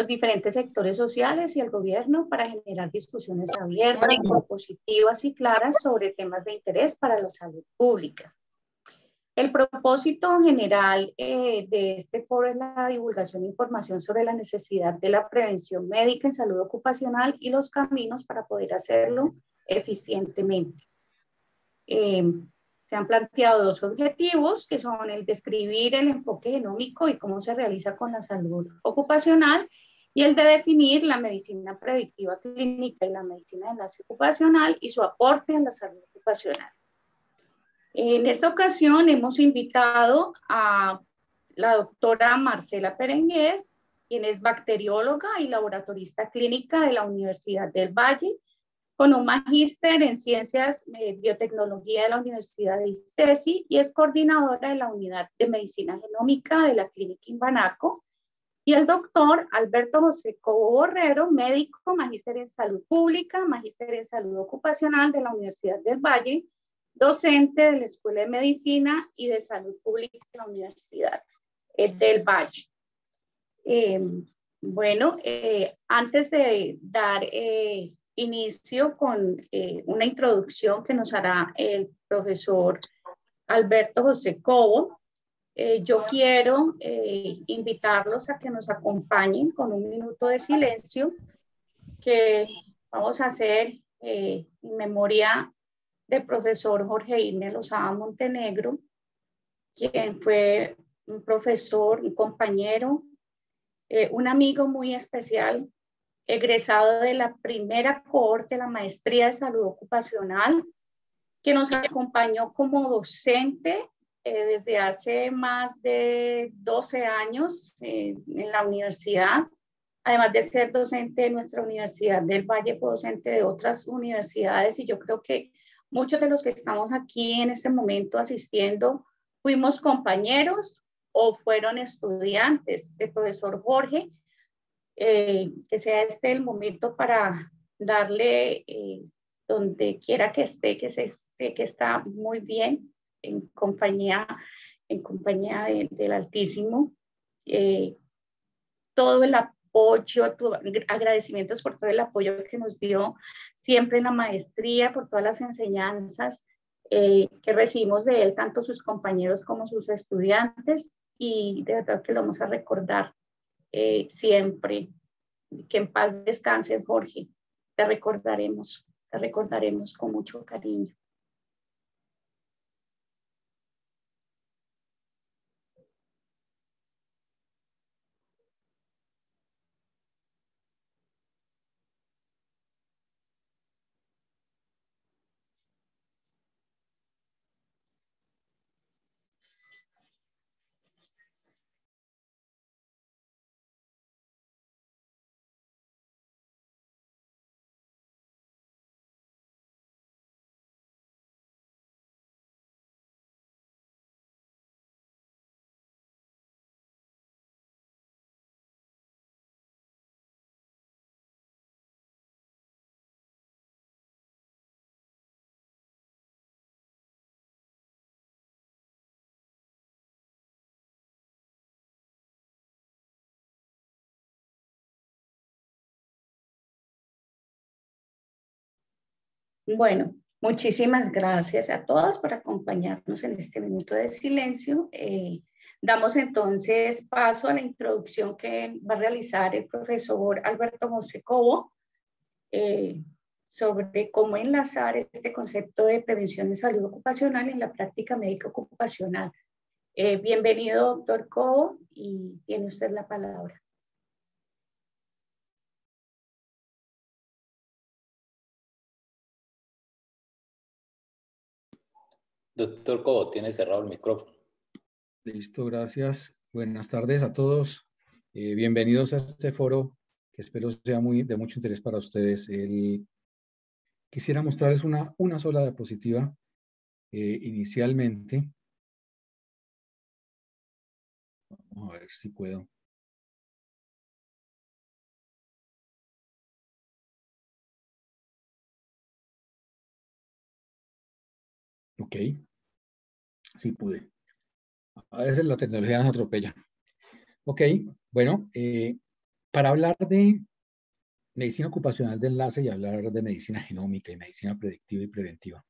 los diferentes sectores sociales y el gobierno para generar discusiones abiertas, propositivas y claras sobre temas de interés para la salud pública. El propósito general de este foro es la divulgación de información sobre la necesidad de la prevención médica en salud ocupacional y los caminos para poder hacerlo eficientemente. Se han planteado dos objetivos, que son el describir el enfoque genómico y cómo se realiza con la salud ocupacional, y el de definir la medicina predictiva clínica y la medicina de enlace ocupacional y su aporte en la salud ocupacional. En esta ocasión hemos invitado a la doctora Marcela Perengués, quien es bacterióloga y laboratorista clínica de la Universidad del Valle, con un magíster en Ciencias Biotecnología de la Universidad de ICESI y es coordinadora de la Unidad de Medicina Genómica de la Clínica Imbanaco, y el doctor Alberto José Cobo Borrero, médico, magíster en Salud Pública, magíster en Salud Ocupacional de la Universidad del Valle, docente de la Escuela de Medicina y de Salud Pública de la Universidad del Valle. Antes de dar inicio con una introducción que nos hará el profesor Alberto José Cobo, yo quiero invitarlos a que nos acompañen con un minuto de silencio que vamos a hacer en memoria del profesor Jorge Irne Lozada Montenegro, quien fue un profesor, un compañero, un amigo muy especial, egresado de la primera cohorte de la maestría de salud ocupacional, que nos acompañó como docente desde hace más de 12 años en la universidad. Además de ser docente de nuestra Universidad del Valle, fue docente de otras universidades, y yo creo que muchos de los que estamos aquí en este momento asistiendo fuimos compañeros o fueron estudiantes del profesor Jorge. Que sea este el momento para darle donde quiera que esté, que sé que está muy bien en compañía del Altísimo. Todo el apoyo, agradecimientos por todo el apoyo que nos dio siempre en la maestría, por todas las enseñanzas que recibimos de él, tanto sus compañeros como sus estudiantes, y de verdad que lo vamos a recordar siempre. Que en paz descanse, Jorge. Te recordaremos con mucho cariño. Bueno, muchísimas gracias a todos por acompañarnos en este minuto de silencio. Damos entonces paso a la introducción que va a realizar el profesor Alberto José Cobo sobre cómo enlazar este concepto de prevención de salud ocupacional en la práctica médica ocupacional. Bienvenido, doctor Cobo, y tiene usted la palabra. Doctor Cobo, tiene cerrado el micrófono. Listo, gracias. Buenas tardes a todos. Bienvenidos a este foro que espero sea de mucho interés para ustedes. Quisiera mostrarles una sola diapositiva inicialmente. Vamos a ver si puedo. Ok, sí pude. A veces la tecnología nos atropella. Ok, bueno, Para hablar de medicina ocupacional de enlace y hablar de medicina genómica y medicina predictiva y preventiva,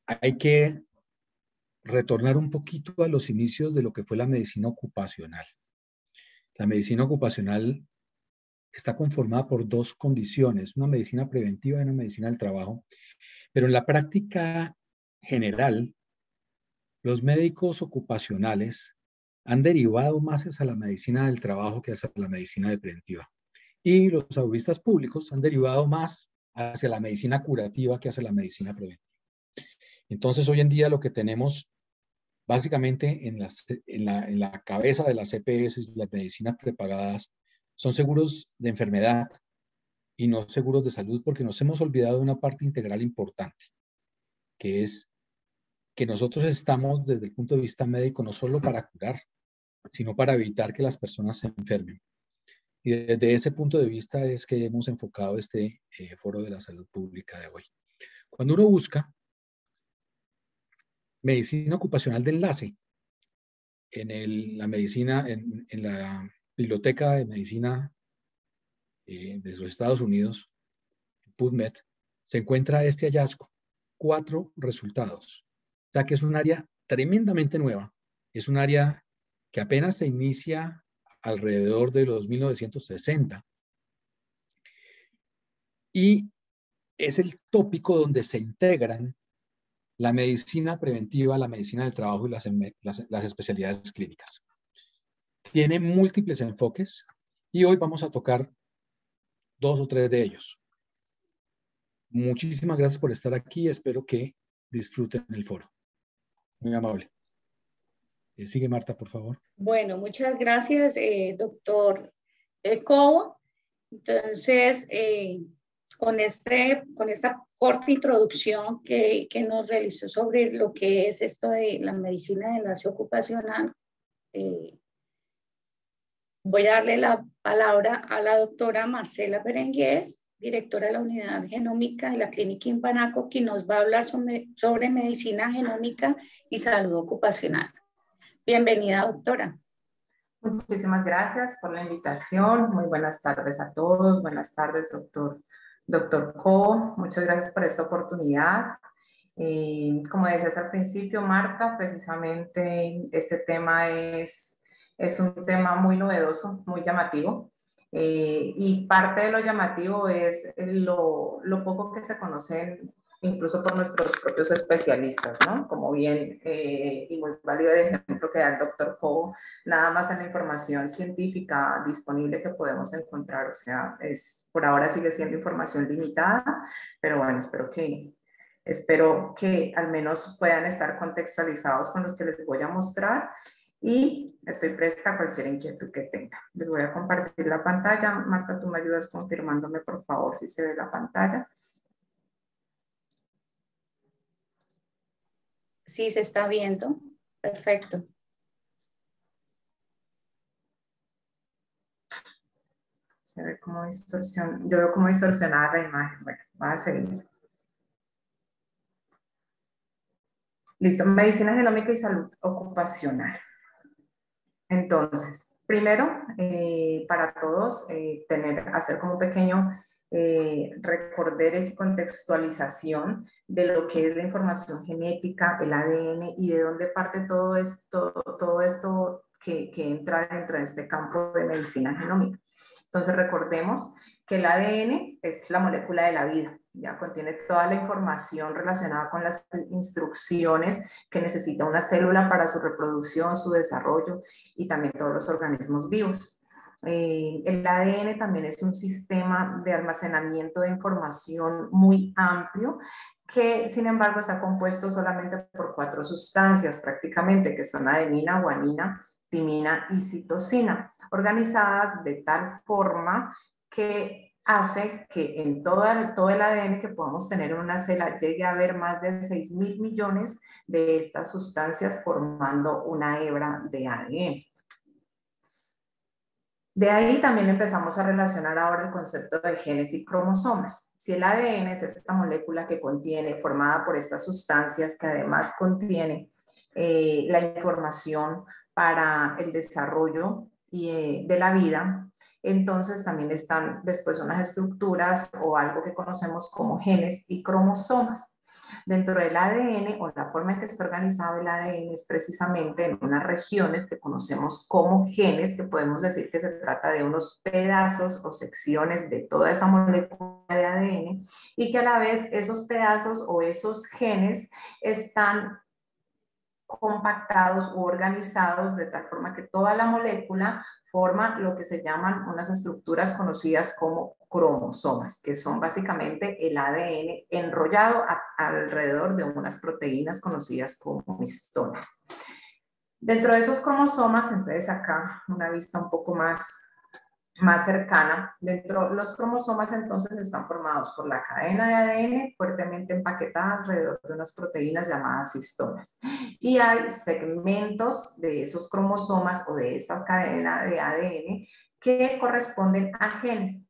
hay que retornar un poquito a los inicios de lo que fue la medicina ocupacional. La medicina ocupacional está conformada por dos condiciones, una medicina preventiva y una medicina del trabajo, pero en la práctica general, los médicos ocupacionales han derivado más hacia la medicina del trabajo que hacia la medicina de preventiva. Y los saludistas públicos han derivado más hacia la medicina curativa que hacia la medicina preventiva. Entonces, hoy en día lo que tenemos básicamente en la cabeza de las EPS y las medicinas prepagadas son seguros de enfermedad y no seguros de salud, porque nos hemos olvidado de una parte integral importante, que es que nosotros estamos desde el punto de vista médico no solo para curar, sino para evitar que las personas se enfermen. Y desde ese punto de vista es que hemos enfocado este foro de la salud pública de hoy. Cuando uno busca medicina ocupacional de enlace en la biblioteca de medicina de los Estados Unidos, PubMed, se encuentra este hallazgo, 4 resultados. O sea que es un área tremendamente nueva, es un área que apenas se inicia alrededor de los 1960 y es el tópico donde se integran la medicina preventiva, la medicina del trabajo y las especialidades clínicas. Tiene múltiples enfoques y hoy vamos a tocar 2 o 3 de ellos. Muchísimas gracias por estar aquí. Espero que disfruten el foro. Muy amable. Sigue Marta, por favor. Bueno, muchas gracias, doctor Cobo. Entonces, con esta corta introducción que nos realizó sobre lo que es esto de la medicina de enlace ocupacional, voy a darle la palabra a la doctora Marcela Berengués, directora de la Unidad Genómica de la Clínica Impanaco, quien nos va a hablar sobre medicina genómica y salud ocupacional. Bienvenida, doctora. Muchísimas gracias por la invitación. Muy buenas tardes a todos. Buenas tardes, doctor Cobo. Muchas gracias por esta oportunidad. Como decías al principio, Marta, precisamente este tema es un tema muy novedoso, muy llamativo. Y parte de lo llamativo es lo poco que se conocen incluso por nuestros propios especialistas, ¿no? Como bien y muy válido el ejemplo que da el doctor Cobo, nada más en la información científica disponible que podemos encontrar, o sea, por ahora sigue siendo información limitada, pero bueno, espero que al menos puedan estar contextualizados con los que les voy a mostrar y estoy presta a cualquier inquietud que tenga. Les voy a compartir la pantalla. Marta, tú me ayudas confirmándome, por favor, si se ve la pantalla. Sí, se está viendo. Perfecto. Se ve como distorsión. Yo veo como distorsionada la imagen. Bueno, voy a seguir. Listo. Medicina genómica y salud ocupacional. Entonces, primero, para todos, hacer como un pequeño recorderes y contextualización de lo que es la información genética, el ADN y de dónde parte todo esto que entra dentro de este campo de medicina genómica. Entonces, recordemos que el ADN es la molécula de la vida, ya contiene toda la información relacionada con las instrucciones que necesita una célula para su reproducción, su desarrollo y también todos los organismos vivos. El ADN también es un sistema de almacenamiento de información muy amplio que sin embargo está compuesto solamente por 4 sustancias prácticamente, que son adenina, guanina, timina y citosina, organizadas de tal forma que hace que en todo el ADN que podamos tener en una célula llegue a haber más de 6.000 millones de estas sustancias formando una hebra de ADN. De ahí también empezamos a relacionar ahora el concepto de genes y cromosomas. Si el ADN es esta molécula que contiene, formada por estas sustancias que además contiene la información para el desarrollo de la vida, entonces también están después unas estructuras o algo que conocemos como genes y cromosomas. Dentro del ADN, o la forma en que está organizado el ADN, es precisamente en unas regiones que conocemos como genes, que podemos decir que se trata de unos pedazos o secciones de toda esa molécula de ADN, y que a la vez esos pedazos o esos genes están compactados u organizados de tal forma que toda la molécula forma lo que se llaman unas estructuras conocidas como cromosomas, que son básicamente el ADN enrollado alrededor de unas proteínas conocidas como histonas. Dentro de esos cromosomas, entonces acá una vista un poco más cercana. Dentro de los cromosomas entonces están formados por la cadena de ADN fuertemente empaquetada alrededor de unas proteínas llamadas histonas. Y hay segmentos de esos cromosomas o de esa cadena de ADN que corresponden a genes.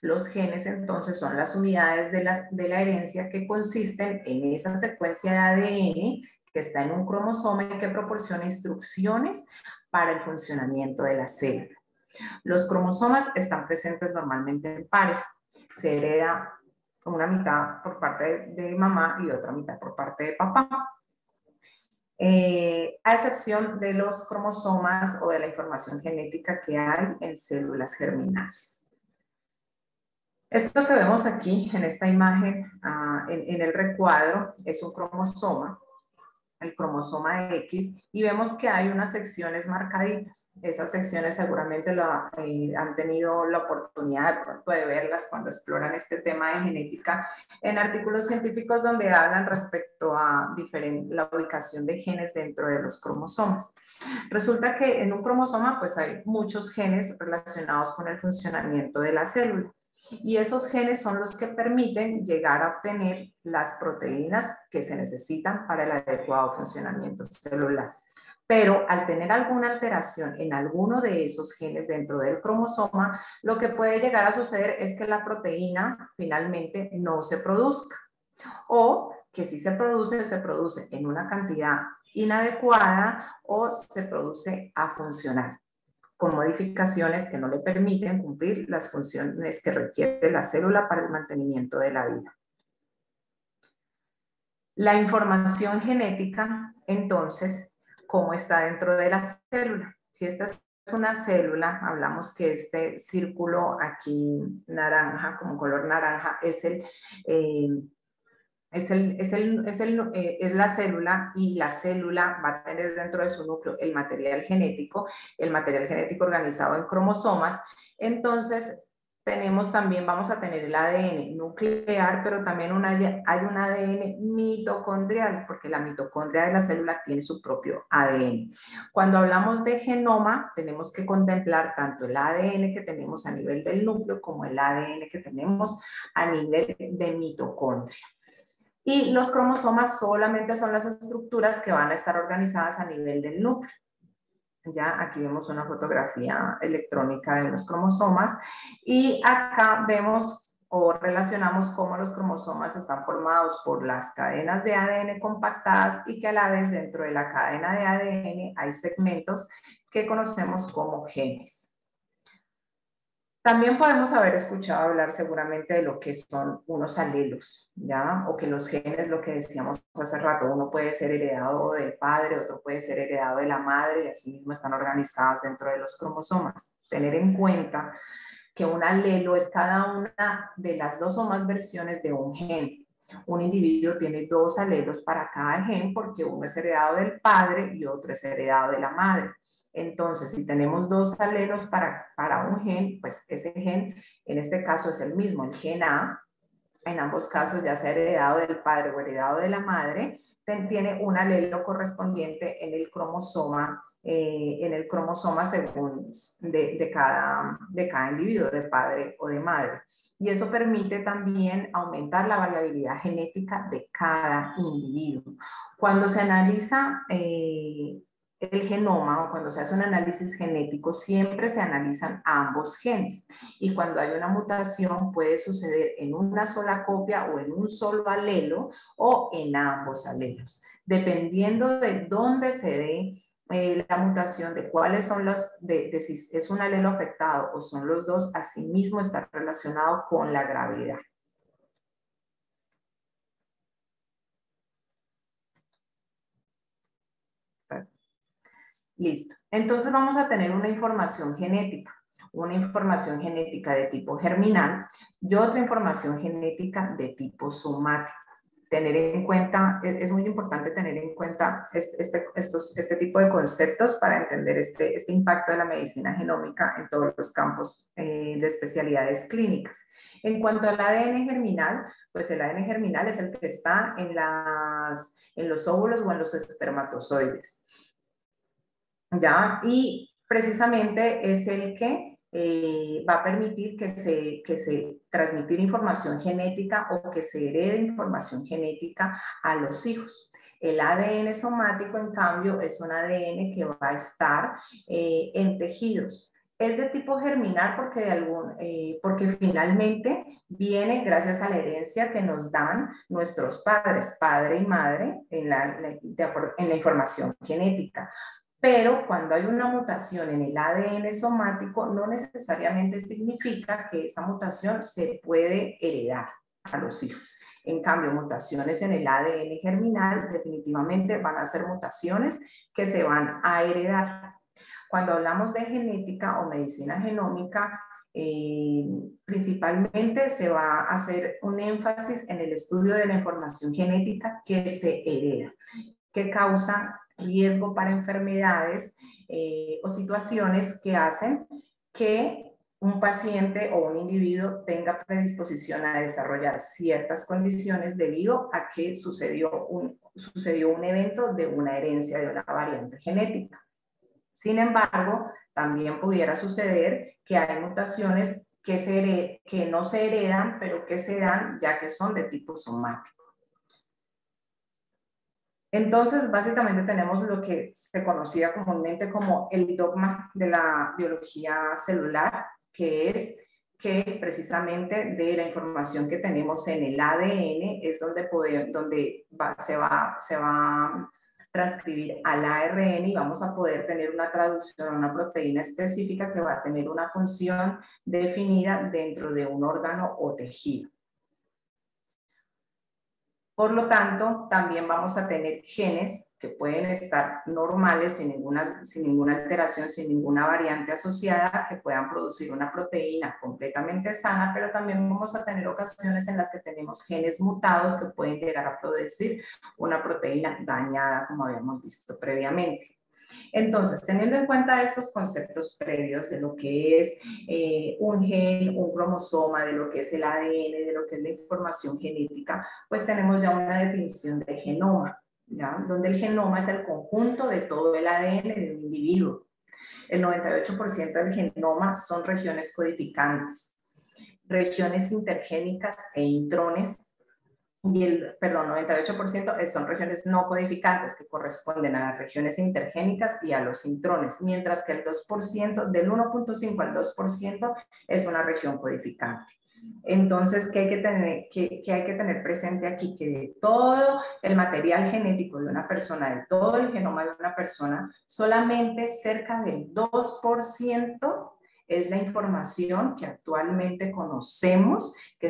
Los genes entonces son las unidades de la herencia que consisten en esa secuencia de ADN que está en un cromosoma y que proporciona instrucciones para el funcionamiento de la célula. Los cromosomas están presentes normalmente en pares. Se hereda una mitad por parte de mamá y otra mitad por parte de papá. A excepción de los cromosomas o de la información genética que hay en células germinales. Esto que vemos aquí en esta imagen, en el recuadro, es un cromosoma, el cromosoma X, y vemos que hay unas secciones marcaditas. Esas secciones seguramente han tenido la oportunidad de pronto de verlas cuando exploran este tema de genética en artículos científicos donde hablan respecto a la ubicación de genes dentro de los cromosomas. Resulta que en un cromosoma pues hay muchos genes relacionados con el funcionamiento de la célula. Y esos genes son los que permiten llegar a obtener las proteínas que se necesitan para el adecuado funcionamiento celular. Pero al tener alguna alteración en alguno de esos genes dentro del cromosoma, lo que puede llegar a suceder es que la proteína finalmente no se produzca. O que si se produce en una cantidad inadecuada o se produce a funcionar, con modificaciones que no le permiten cumplir las funciones que requiere la célula para el mantenimiento de la vida. La información genética, entonces, ¿cómo está dentro de la célula? Si esta es una célula, hablamos que este círculo aquí naranja, como color naranja, es la célula, y la célula va a tener dentro de su núcleo el material genético organizado en cromosomas. Entonces vamos a tener el ADN nuclear, pero también hay un ADN mitocondrial, porque la mitocondria de la célula tiene su propio ADN. Cuando hablamos de genoma, tenemos que contemplar tanto el ADN que tenemos a nivel del núcleo como el ADN que tenemos a nivel de mitocondria. Y los cromosomas solamente son las estructuras que van a estar organizadas a nivel del núcleo. Ya aquí vemos una fotografía electrónica de los cromosomas y acá vemos o relacionamos cómo los cromosomas están formados por las cadenas de ADN compactadas y que a la vez dentro de la cadena de ADN hay segmentos que conocemos como genes. También podemos haber escuchado hablar seguramente de lo que son unos alelos, ¿ya? O que los genes, lo que decíamos hace rato, uno puede ser heredado del padre, otro puede ser heredado de la madre, y así mismo están organizados dentro de los cromosomas. Tener en cuenta que un alelo es cada una de las dos o más versiones de un gen. Un individuo tiene dos alelos para cada gen porque uno es heredado del padre y otro es heredado de la madre. Entonces, si tenemos dos alelos para un gen, pues ese gen, en este caso es el mismo, el gen A, en ambos casos ya sea heredado del padre o heredado de la madre, tiene un alelo correspondiente en el cromosoma según de cada individuo, de padre o de madre. Y eso permite también aumentar la variabilidad genética de cada individuo. Cuando se analiza el genoma, o cuando se hace un análisis genético, siempre se analizan ambos genes, y cuando hay una mutación puede suceder en una sola copia o en un solo alelo o en ambos alelos. Dependiendo de dónde se dé la mutación de cuáles son de si es un alelo afectado o son los dos, asimismo está relacionado con la gravedad. Listo. Entonces vamos a tener una información genética de tipo germinal y otra información genética de tipo somático. Tener en cuenta, es muy importante tener en cuenta este tipo de conceptos para entender este impacto de la medicina genómica en todos los campos de especialidades clínicas. En cuanto al ADN germinal, pues el ADN germinal es el que está en los óvulos o en los espermatozoides. ¿Ya? Y precisamente es el que va a permitir que se transmitir información genética o que se herede información genética a los hijos. El ADN somático, en cambio, es un ADN que va a estar en tejidos. Es de tipo germinal porque finalmente viene gracias a la herencia que nos dan nuestros padres, padre y madre, en la información genética. Pero cuando hay una mutación en el ADN somático, no necesariamente significa que esa mutación se puede heredar a los hijos. En cambio, mutaciones en el ADN germinal definitivamente van a ser mutaciones que se van a heredar. Cuando hablamos de genética o medicina genómica, principalmente se va a hacer un énfasis en el estudio de la información genética que se hereda, que causa riesgo para enfermedades o situaciones que hacen que un paciente o un individuo tenga predisposición a desarrollar ciertas condiciones debido a que sucedió un evento de una herencia de una variante genética. Sin embargo, también pudiera suceder que hay mutaciones que no se heredan, pero que se dan ya que son de tipo somático. Entonces, básicamente tenemos lo que se conocía comúnmente como el dogma de la biología celular, que es que precisamente de la información que tenemos en el ADN es donde se va a transcribir al ARN y vamos a poder tener una traducción a una proteína específica que va a tener una función definida dentro de un órgano o tejido. Por lo también vamos a tener genes que pueden estar normales sin ninguna alteración, sin ninguna variante asociada, que puedan producir una proteína completamente sana, pero también vamos a tener ocasiones en las que tenemos genes mutados que pueden llegar a producir una proteína dañada, como habíamos visto previamente. Entonces, teniendo en cuenta estos conceptos previos de lo que es un gen, un cromosoma, de lo que es el ADN, de lo que es la información genética, pues tenemos ya una definición de genoma, ¿ya? Donde el genoma es el conjunto de todo el ADN de un individuo. El 98% del genoma son regiones codificantes, regiones intergénicas e intrones. Y el 98% son regiones no codificantes que corresponden a las regiones intergénicas y a los intrones, mientras que el 2%, del 1.5 al 2%, es una región codificante. Entonces, ¿qué hay que tener presente aquí? Que de todo el material genético de una persona, de todo el genoma de una persona, solamente cerca del 2% es la información que actualmente conocemos que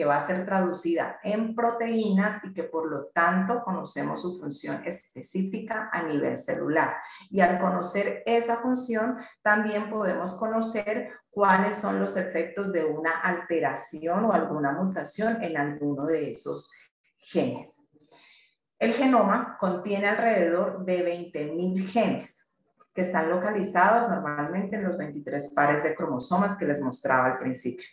va a ser traducida en proteínas y que por lo tanto conocemos su función específica a nivel celular. Y al conocer esa función también podemos conocer cuáles son los efectos de una alteración o alguna mutación en alguno de esos genes. El genoma contiene alrededor de 20.000 genes que están localizados normalmente en los 23 pares de cromosomas que les mostraba al principio.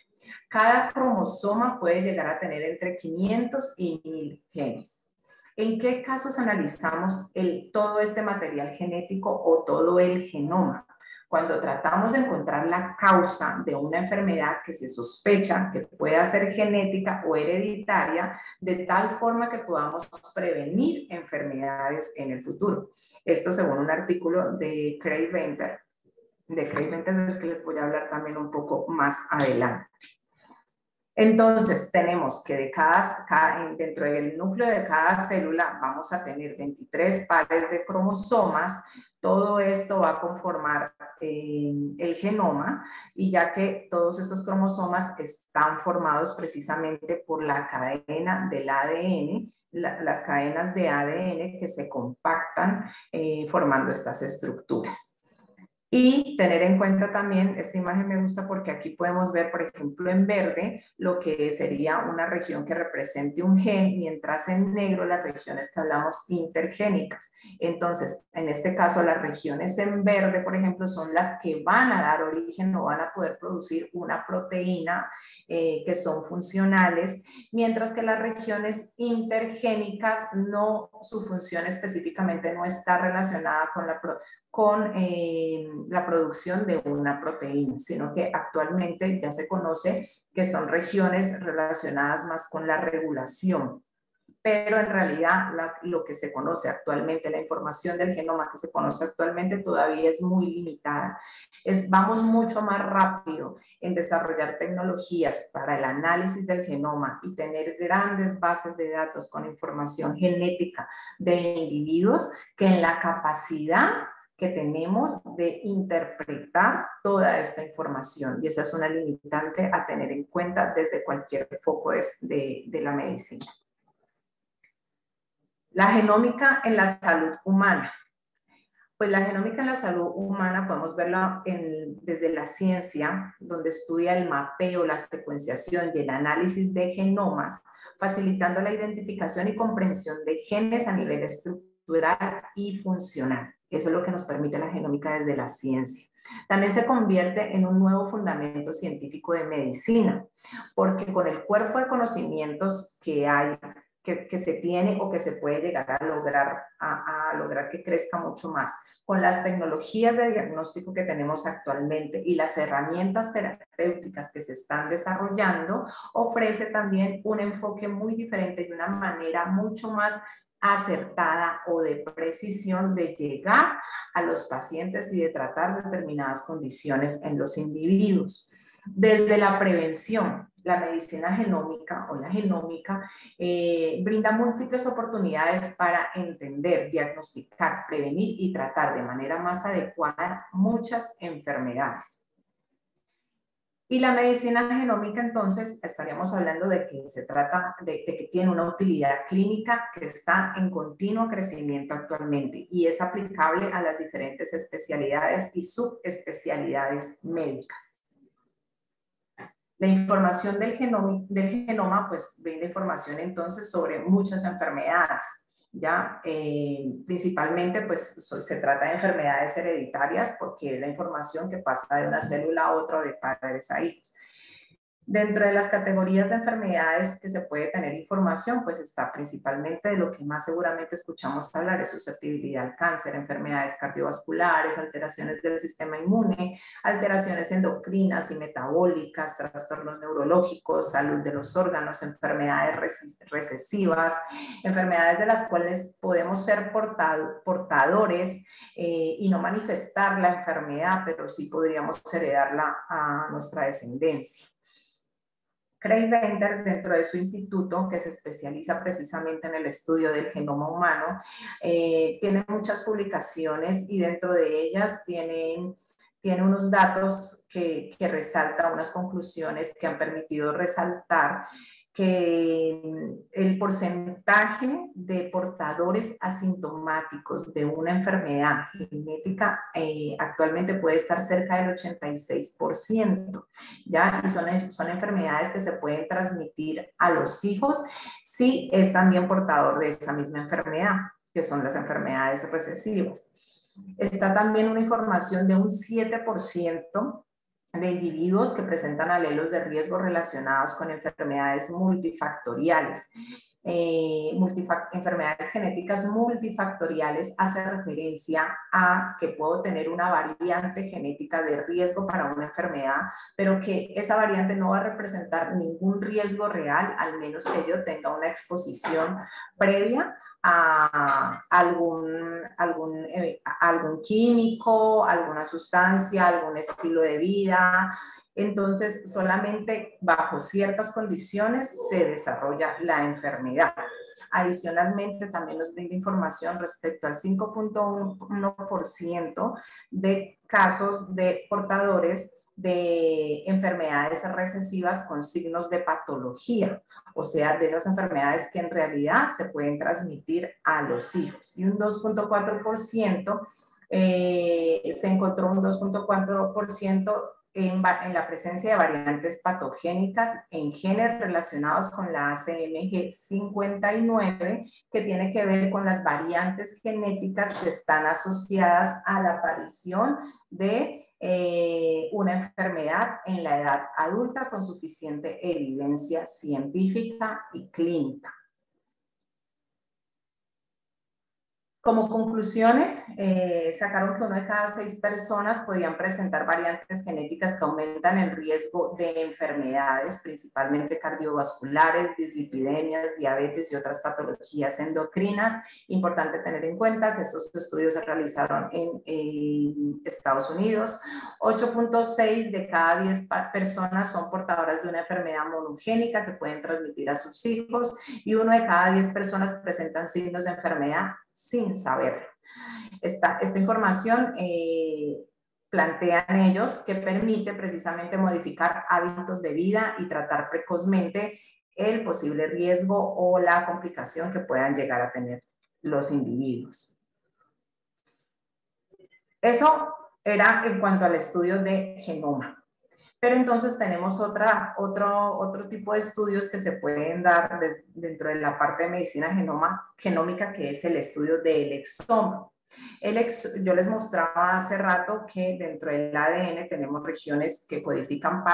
Cada cromosoma puede llegar a tener entre 500 y 1000 genes. ¿En qué casos analizamos todo este material genético o todo el genoma? Cuando tratamos de encontrar la causa de una enfermedad que se sospecha que pueda ser genética o hereditaria, de tal forma que podamos prevenir enfermedades en el futuro. Esto según un artículo de Craig Venter, del que les voy a hablar también un poco más adelante. Entonces, tenemos que dentro del núcleo de cada célula vamos a tener 23 pares de cromosomas. Todo esto va a conformar el genoma, y ya que todos estos cromosomas están formados precisamente por la cadena del ADN, las cadenas de ADN que se compactan formando estas estructuras. Y tener en cuenta también, esta imagen me gusta porque aquí podemos ver, por ejemplo, en verde, lo que sería una región que represente un gen, mientras en negro las regiones que hablamos intergénicas. Entonces, en este caso, las regiones en verde, por ejemplo, son las que van a dar origen o van a poder producir una proteína que son funcionales, mientras que las regiones intergénicas, su función específicamente no está relacionada con la producción de una proteína, sino que actualmente ya se conoce que son regiones relacionadas más con la regulación. Pero en realidad lo que se conoce actualmente, la información del genoma que se conoce actualmente todavía es muy limitada. Vamos mucho más rápido en desarrollar tecnologías para el análisis del genoma y tener grandes bases de datos con información genética de individuos que en la capacidad que tenemos de interpretar toda esta información, y esa es una limitante a tener en cuenta desde cualquier foco de la medicina. La genómica en la salud humana. Pues la genómica en la salud humana podemos verla desde la ciencia, donde estudia el mapeo, la secuenciación y el análisis de genomas, facilitando la identificación y comprensión de genes a nivel estructural y funcional. Eso es lo que nos permite la genómica desde la ciencia. También se convierte en un nuevo fundamento científico de medicina, porque con el cuerpo de conocimientos que hay, que se tiene o que se puede llegar a lograr que crezca mucho más, con las tecnologías de diagnóstico que tenemos actualmente y las herramientas terapéuticas que se están desarrollando, ofrece también un enfoque muy diferente y una manera mucho más acertada o de precisión de llegar a los pacientes y de tratar determinadas condiciones en los individuos. Desde la prevención, la medicina genómica o la genómica brinda múltiples oportunidades para entender, diagnosticar, prevenir y tratar de manera más adecuada muchas enfermedades. Y la medicina genómica, entonces, estaríamos hablando de que se trata de que tiene una utilidad clínica que está en continuo crecimiento actualmente y es aplicable a las diferentes especialidades y subespecialidades médicas. La información del genoma pues brinda información entonces sobre muchas enfermedades, ¿ya? Principalmente pues se trata de enfermedades hereditarias porque es la información que pasa de una célula a otra o de padres a hijos. Dentro de las categorías de enfermedades que se puede tener información, pues está principalmente de lo que más seguramente escuchamos hablar, es susceptibilidad al cáncer, enfermedades cardiovasculares, alteraciones del sistema inmune, alteraciones endocrinas y metabólicas, trastornos neurológicos, salud de los órganos, enfermedades recesivas, enfermedades de las cuales podemos ser portadores y no manifestar la enfermedad, pero sí podríamos heredarla a nuestra descendencia. Craig Venter, dentro de su instituto, que se especializa precisamente en el estudio del genoma humano, tiene muchas publicaciones y dentro de ellas tiene unos datos que resaltan unas conclusiones que han permitido resaltar que el porcentaje de portadores asintomáticos de una enfermedad genética actualmente puede estar cerca del 86%, ¿ya? Y son enfermedades que se pueden transmitir a los hijos si es también portador de esa misma enfermedad, que son las enfermedades recesivas. Está también una información de un 7% de individuos que presentan alelos de riesgo relacionados con enfermedades multifactoriales. Enfermedades genéticas multifactoriales hace referencia a que puedo tener una variante genética de riesgo para una enfermedad, pero que esa variante no va a representar ningún riesgo real, al menos que yo tenga una exposición previa a algún químico, alguna sustancia, algún estilo de vida, entonces solamente bajo ciertas condiciones se desarrolla la enfermedad. Adicionalmente, también nos brinda información respecto al 5.1% de casos de portadores de enfermedades recesivas con signos de patología, o sea, de esas enfermedades que en realidad se pueden transmitir a los hijos. Y un 2.4%, se encontró un 2.4% en la presencia de variantes patogénicas en genes relacionados con la ACMG59, que tiene que ver con las variantes genéticas que están asociadas a la aparición de una enfermedad en la edad adulta con suficiente evidencia científica y clínica. Como conclusiones, sacaron que 1 de cada 6 personas podían presentar variantes genéticas que aumentan el riesgo de enfermedades, principalmente cardiovasculares, dislipidemias, diabetes y otras patologías endocrinas. Importante tener en cuenta que estos estudios se realizaron en Estados Unidos. 8.6 de cada 10 personas son portadoras de una enfermedad monogénica que pueden transmitir a sus hijos, y 1 de cada 10 personas presentan signos de enfermedad sin saber. Esta información plantean ellos que permite precisamente modificar hábitos de vida y tratar precozmente el posible riesgo o la complicación que puedan llegar a tener los individuos. Eso era en cuanto al estudio de genoma. Pero entonces tenemos otro tipo de estudios que se pueden dar dentro de la parte de medicina genómica, que es el estudio del exoma. Yo les mostraba hace rato que dentro del ADN tenemos regiones que codifican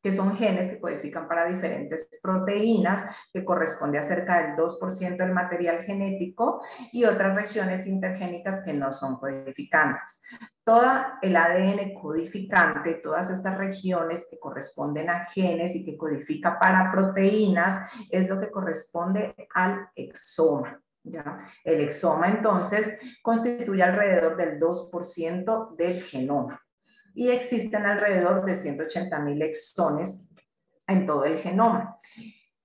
que son genes que codifican para diferentes proteínas, que corresponde a cerca del 2% del material genético, y otras regiones intergénicas que no son codificantes. Todo el ADN codificante, todas estas regiones que corresponden a genes y que codifica para proteínas, es lo que corresponde al exoma. ¿Ya? El exoma entonces constituye alrededor del 2% del genoma, y existen alrededor de 180.000 exones en todo el genoma.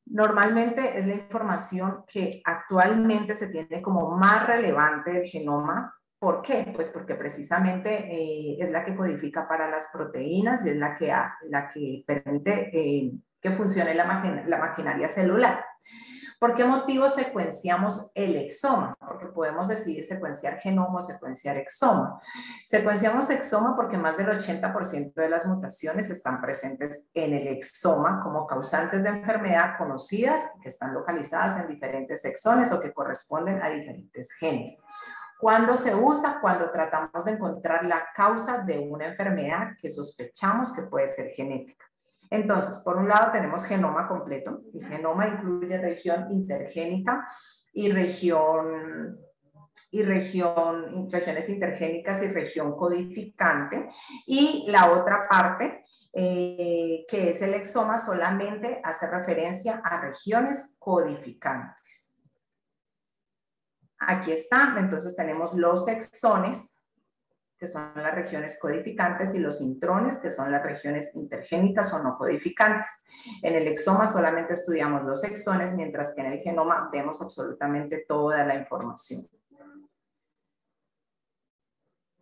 Normalmente es la información que actualmente se tiene como más relevante del genoma. ¿Por qué? Pues porque precisamente es la que codifica para las proteínas y es la que permite que funcione la maquinaria celular. ¿Por qué motivo secuenciamos el exoma? Porque podemos decidir secuenciar genoma o secuenciar exoma. Secuenciamos exoma porque más del 80% de las mutaciones están presentes en el exoma como causantes de enfermedad conocidas que están localizadas en diferentes exones o que corresponden a diferentes genes. ¿Cuándo se usa? Cuando tratamos de encontrar la causa de una enfermedad que sospechamos que puede ser genética. Entonces, por un lado tenemos genoma completo. El genoma incluye región intergénica y regiones intergénicas y región codificante. Y la otra parte, que es el exoma, solamente hace referencia a regiones codificantes. Aquí está, entonces tenemos los exones, que son las regiones codificantes, y los intrones, que son las regiones intergénicas o no codificantes. En el exoma solamente estudiamos los exones, mientras que en el genoma vemos absolutamente toda la información.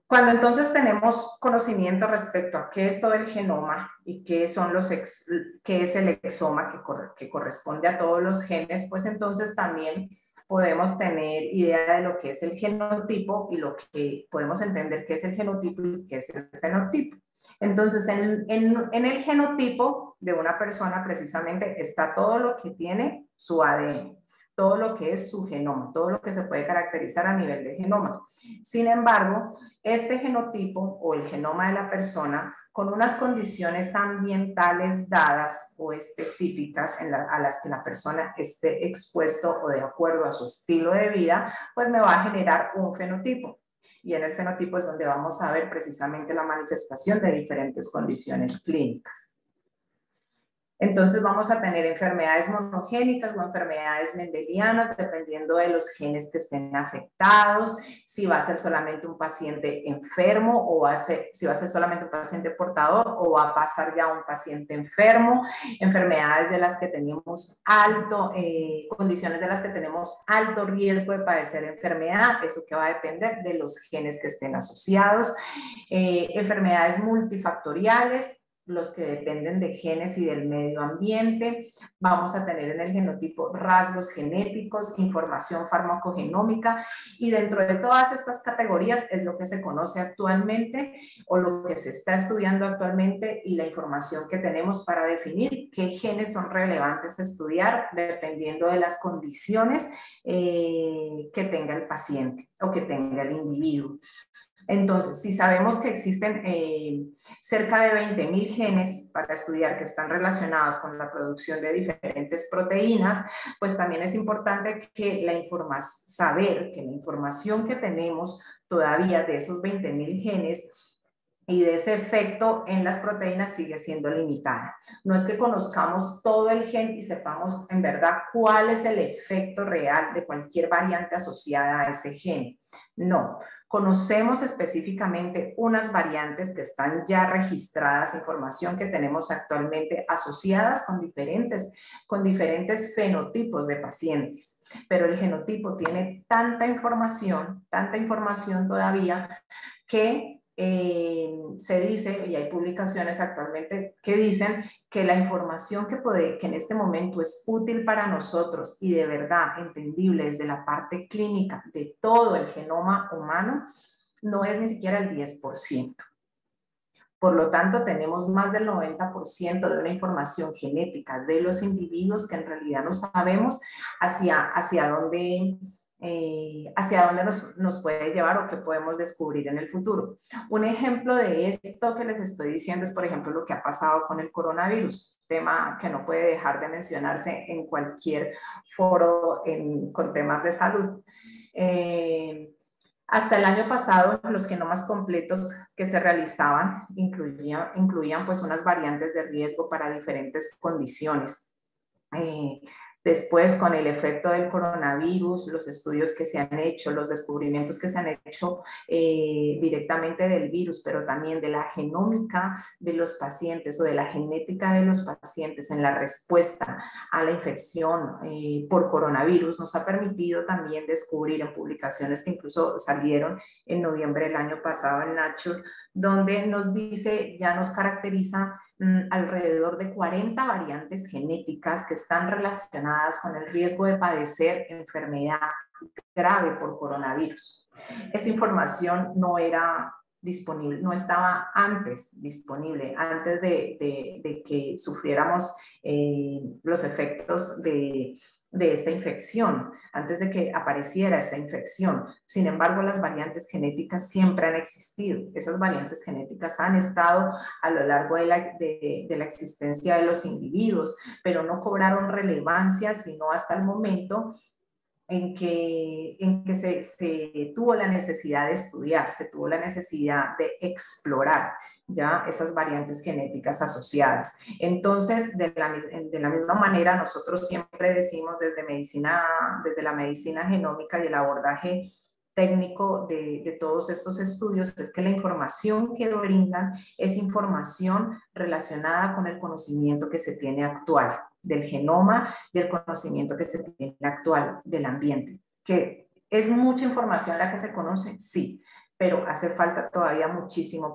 Cuando entonces tenemos conocimiento respecto a qué es todo el genoma y qué es el exoma que corresponde a todos los genes, pues entonces también podemos tener idea de lo que es el genotipo y lo que podemos entender qué es el genotipo y qué es el fenotipo. Entonces, en el genotipo de una persona precisamente está todo lo que tiene su ADN, todo lo que es su genoma, todo lo que se puede caracterizar a nivel de genoma. Sin embargo, este genotipo o el genoma de la persona, con unas condiciones ambientales dadas o específicas a las que la persona esté expuesto o de acuerdo a su estilo de vida, pues me va a generar un fenotipo. Y en el fenotipo es donde vamos a ver precisamente la manifestación de diferentes condiciones clínicas. Entonces vamos a tener enfermedades monogénicas o enfermedades mendelianas, dependiendo de los genes que estén afectados, si va a ser solamente un paciente enfermo o si va a ser solamente un paciente portador o va a pasar ya a un paciente enfermo, enfermedades de las que tenemos condiciones de las que tenemos alto riesgo de padecer enfermedad, eso que va a depender de los genes que estén asociados, enfermedades multifactoriales, los que dependen de genes y del medio ambiente. Vamos a tener en el genotipo rasgos genéticos, información farmacogenómica, y dentro de todas estas categorías es lo que se conoce actualmente o lo que se está estudiando actualmente y la información que tenemos para definir qué genes son relevantes a estudiar dependiendo de las condiciones que tenga el paciente o que tenga el individuo. Entonces, si sabemos que existen cerca de 20.000 genes para estudiar que están relacionados con la producción de diferentes proteínas, pues también es importante que saber que la información que tenemos todavía de esos 20.000 genes y de ese efecto en las proteínas sigue siendo limitada. No es que conozcamos todo el gen y sepamos en verdad cuál es el efecto real de cualquier variante asociada a ese gen. No. Conocemos específicamente unas variantes que están ya registradas, información que tenemos actualmente asociadas con diferentes fenotipos de pacientes, pero el genotipo tiene tanta información todavía que se dice, y hay publicaciones actualmente que dicen que la información que en este momento es útil para nosotros y de verdad entendible desde la parte clínica de todo el genoma humano no es ni siquiera el 10%. Por lo tanto, tenemos más del 90% de una información genética de los individuos que en realidad no sabemos hacia dónde nos puede llevar o qué podemos descubrir en el futuro. Un ejemplo de esto que les estoy diciendo es, por ejemplo, lo que ha pasado con el coronavirus, tema que no puede dejar de mencionarse en cualquier foro con temas de salud. Hasta el año pasado, los genomas completos que se realizaban incluían pues unas variantes de riesgo para diferentes condiciones. Después, con el efecto del coronavirus, los estudios que se han hecho, los descubrimientos que se han hecho directamente del virus, pero también de la genómica de los pacientes o de la genética de los pacientes en la respuesta a la infección por coronavirus, nos ha permitido también descubrir en publicaciones que incluso salieron en noviembre del año pasado en Nature, donde nos dice, ya nos caracteriza alrededor de 40 variantes genéticas que están relacionadas con el riesgo de padecer enfermedad grave por coronavirus. Esa información no era disponible, no estaba antes disponible, antes de que sufriéramos los efectos de esta infección, antes de que apareciera esta infección. Sin embargo, las variantes genéticas siempre han existido. Esas variantes genéticas han estado a lo largo de la existencia de los individuos, pero no cobraron relevancia sino hasta el momento en que se tuvo la necesidad de estudiar, se tuvo la necesidad de explorar ya esas variantes genéticas asociadas. Entonces, de la misma manera, nosotros siempre decimos desde la medicina genómica y el abordaje técnico de todos estos estudios es que la información que brindan es información relacionada con el conocimiento que se tiene actual del genoma y el conocimiento que se tiene actual del ambiente. ¿Que es mucha información la que se conoce? Sí, pero hace falta todavía muchísimo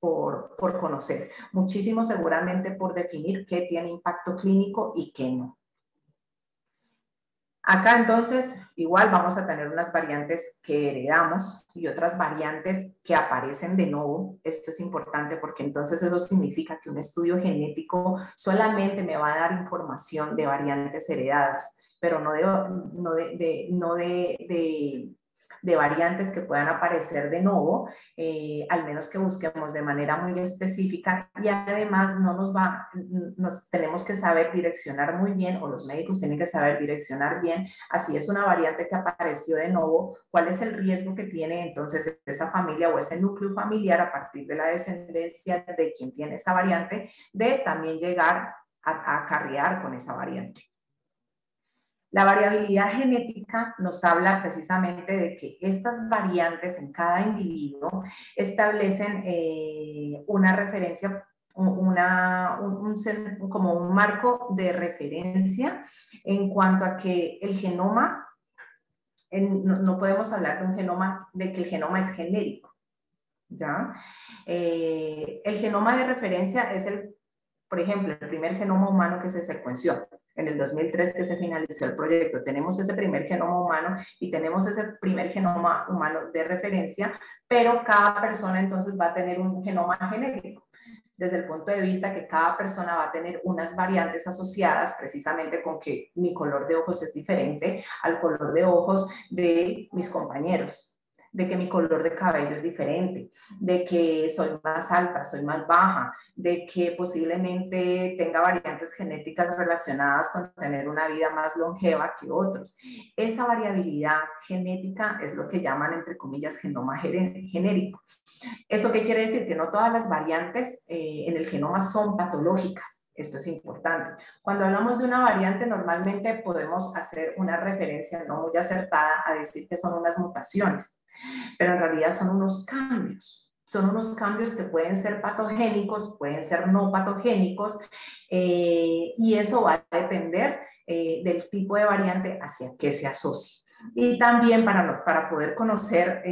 por conocer, muchísimo seguramente por definir qué tiene impacto clínico y qué no. Acá entonces igual vamos a tener unas variantes que heredamos y otras variantes que aparecen de nuevo. Esto es importante porque entonces eso significa que un estudio genético solamente me va a dar información de variantes heredadas, pero no de variantes que puedan aparecer de nuevo, al menos que busquemos de manera muy específica, y además nos tenemos que saber direccionar muy bien, o los médicos tienen que saber direccionar bien, así es una variante que apareció de nuevo, cuál es el riesgo que tiene entonces esa familia o ese núcleo familiar a partir de la descendencia de quien tiene esa variante, de también llegar acarrear con esa variante. La variabilidad genética nos habla precisamente de que estas variantes en cada individuo establecen una referencia, como un marco de referencia en cuanto a que el genoma, no podemos hablar de un genoma, de que el genoma es genérico, ¿ya? El genoma de referencia es por ejemplo, el primer genoma humano que se secuenció. En el 2003 que se finalizó el proyecto, tenemos ese primer genoma humano y tenemos ese primer genoma humano de referencia, pero cada persona entonces va a tener un genoma genérico, desde el punto de vista que cada persona va a tener unas variantes asociadas precisamente con que mi color de ojos es diferente al color de ojos de mis compañeros, de que mi color de cabello es diferente, de que soy más alta, soy más baja, de que posiblemente tenga variantes genéticas relacionadas con tener una vida más longeva que otros. Esa variabilidad genética es lo que llaman, entre comillas, genoma genérico. ¿Eso qué quiere decir? Que no todas las variantes en el genoma son patológicas. Esto es importante. Cuando hablamos de una variante, normalmente podemos hacer una referencia no muy acertada a decir que son unas mutaciones, pero en realidad son unos cambios. Son unos cambios que pueden ser patogénicos, pueden ser no patogénicos, y eso va a depender del tipo de variante hacia que se asocie. Y también para poder conocer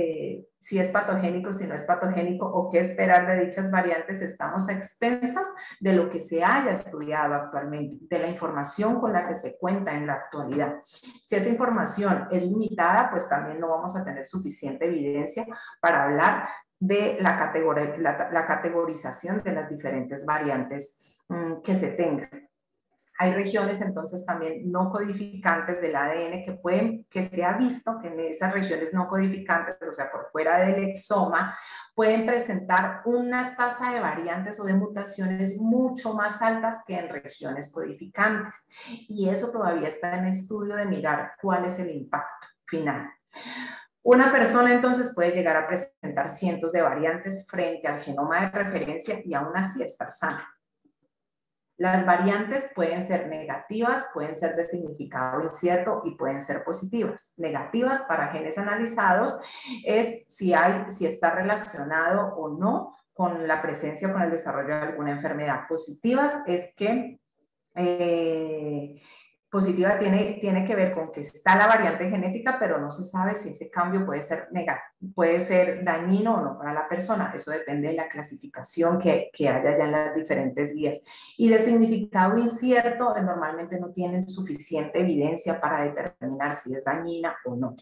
si es patogénico, si no es patogénico o qué esperar de dichas variantes, estamos a expensas de lo que se haya estudiado actualmente, de la información con la que se cuenta en la actualidad. Si esa información es limitada, pues también no vamos a tener suficiente evidencia para hablar de la categorización de las diferentes variantes que se tengan. Hay regiones entonces también no codificantes del ADN que se ha visto que en esas regiones no codificantes, o sea, por fuera del exoma, pueden presentar una tasa de variantes o de mutaciones mucho más altas que en regiones codificantes. Y eso todavía está en estudio de mirar cuál es el impacto final. Una persona entonces puede llegar a presentar cientos de variantes frente al genoma de referencia y aún así estar sana. Las variantes pueden ser negativas, pueden ser de significado incierto y pueden ser positivas. Negativas para genes analizados es si está relacionado o no con la presencia o con el desarrollo de alguna enfermedad. Positivas es que positiva tiene que ver con que está la variante genética, pero no se sabe si ese cambio puede ser dañino o no para la persona. Eso depende de la clasificación que haya ya en las diferentes guías. Y de significado incierto, normalmente no tienen suficiente evidencia para determinar si es dañina o no.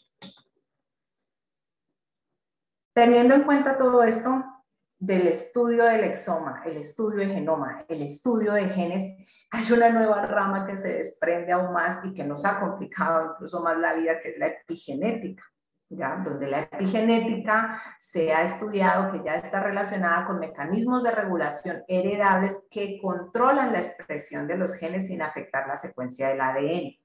Teniendo en cuenta todo esto del estudio del exoma, el estudio de genoma, el estudio de genes, hay una nueva rama que se desprende aún más y que nos ha complicado incluso más la vida, que es la epigenética, ¿ya? Donde la epigenética se ha estudiado que ya está relacionada con mecanismos de regulación heredables que controlan la expresión de los genes sin afectar la secuencia del ADN.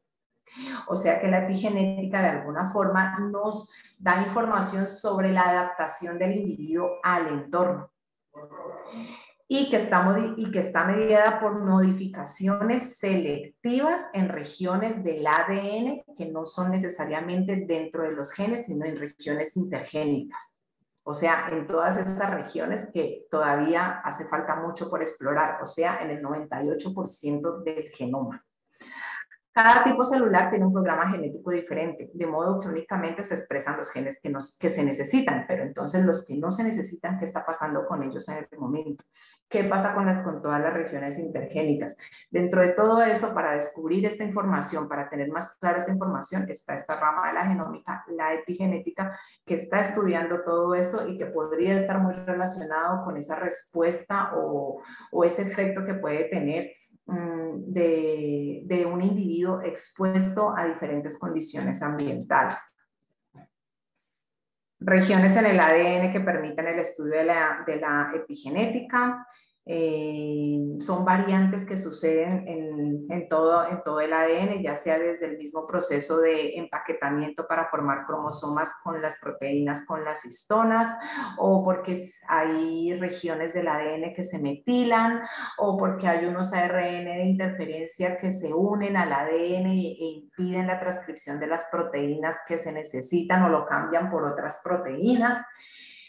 O sea que la epigenética de alguna forma nos da información sobre la adaptación del individuo al entorno. Y que está mediada por modificaciones selectivas en regiones del ADN que no son necesariamente dentro de los genes, sino en regiones intergénicas. O sea, en todas esas regiones que todavía hace falta mucho por explorar, o sea, en el 98% del genoma. Cada tipo celular tiene un programa genético diferente, de modo que únicamente se expresan los genes que se necesitan, pero entonces los que no se necesitan, ¿qué está pasando con ellos en este momento? ¿Qué pasa con todas las regiones intergénicas? Dentro de todo eso, para descubrir esta información, para tener más clara esta información, está esta rama de la genómica, la epigenética, que está estudiando todo esto y que podría estar muy relacionado con esa respuesta o ese efecto que puede tener de un individuo expuesto a diferentes condiciones ambientales. Regiones en el ADN que permiten el estudio de la epigenética. Son variantes que suceden en todo el ADN, ya sea desde el mismo proceso de empaquetamiento para formar cromosomas con las proteínas, con las histonas, o porque hay regiones del ADN que se metilan, o porque hay unos ARN de interferencia que se unen al ADN e impiden la transcripción de las proteínas que se necesitan o lo cambian por otras proteínas.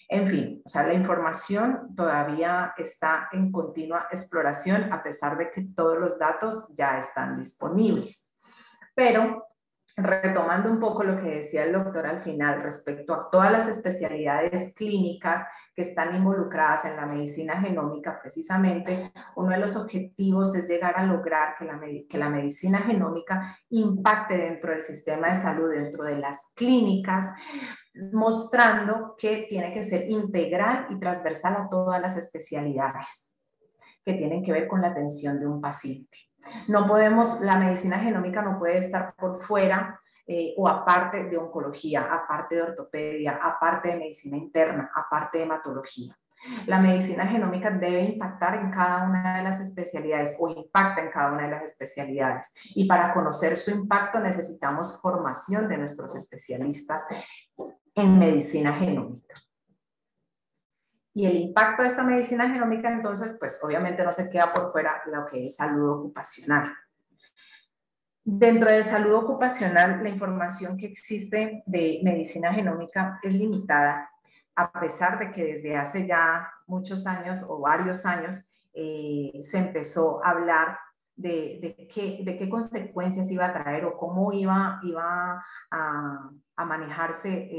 En fin, o sea, la información todavía está en continua exploración a pesar de que todos los datos ya están disponibles. Pero retomando un poco lo que decía el doctor al final respecto a todas las especialidades clínicas que están involucradas en la medicina genómica, precisamente uno de los objetivos es llegar a lograr que la medicina genómica impacte dentro del sistema de salud, dentro de las clínicas, mostrando que tiene que ser integral y transversal a todas las especialidades que tienen que ver con la atención de un paciente. No podemos, la medicina genómica no puede estar por fuera o aparte de oncología, aparte de ortopedia, aparte de medicina interna, aparte de hematología. La medicina genómica debe impactar en cada una de las especialidades o impacta en cada una de las especialidades. Y para conocer su impacto necesitamos formación de nuestros especialistas en medicina genómica. Y el impacto de esta medicina genómica, entonces, pues obviamente no se queda por fuera lo que es salud ocupacional. Dentro de salud ocupacional, la información que existe de medicina genómica es limitada, a pesar de que desde hace ya muchos años o varios años se empezó a hablar de qué consecuencias iba a traer o cómo iba a manejarse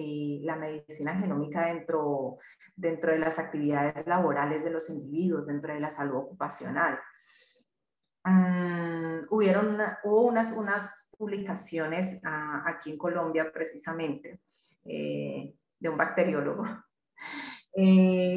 la medicina genómica dentro de las actividades laborales de los individuos, dentro de la salud ocupacional. Hubo unas publicaciones aquí en Colombia precisamente de un bacteriólogo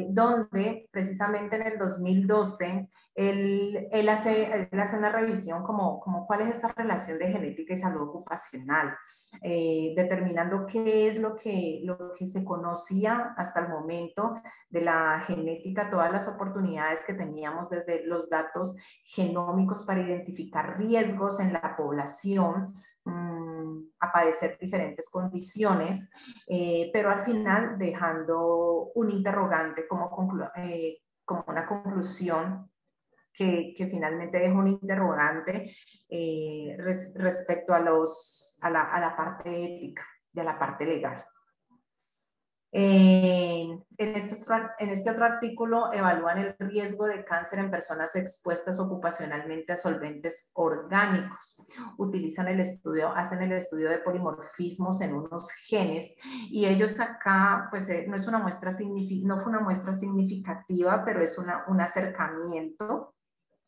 donde precisamente en el 2012 él hace una revisión como cuál es esta relación de genética y salud ocupacional, determinando qué es lo que se conocía hasta el momento de la genética, todas las oportunidades que teníamos desde los datos genómicos para identificar riesgos en la población a padecer diferentes condiciones, pero al final dejando un interrogante como una conclusión que finalmente deja un interrogante respecto a la parte ética y a la parte legal. En este otro artículo evalúan el riesgo de cáncer en personas expuestas ocupacionalmente a solventes orgánicos. Hacen el estudio de polimorfismos en unos genes y ellos acá, pues no fue una muestra significativa, pero es un acercamiento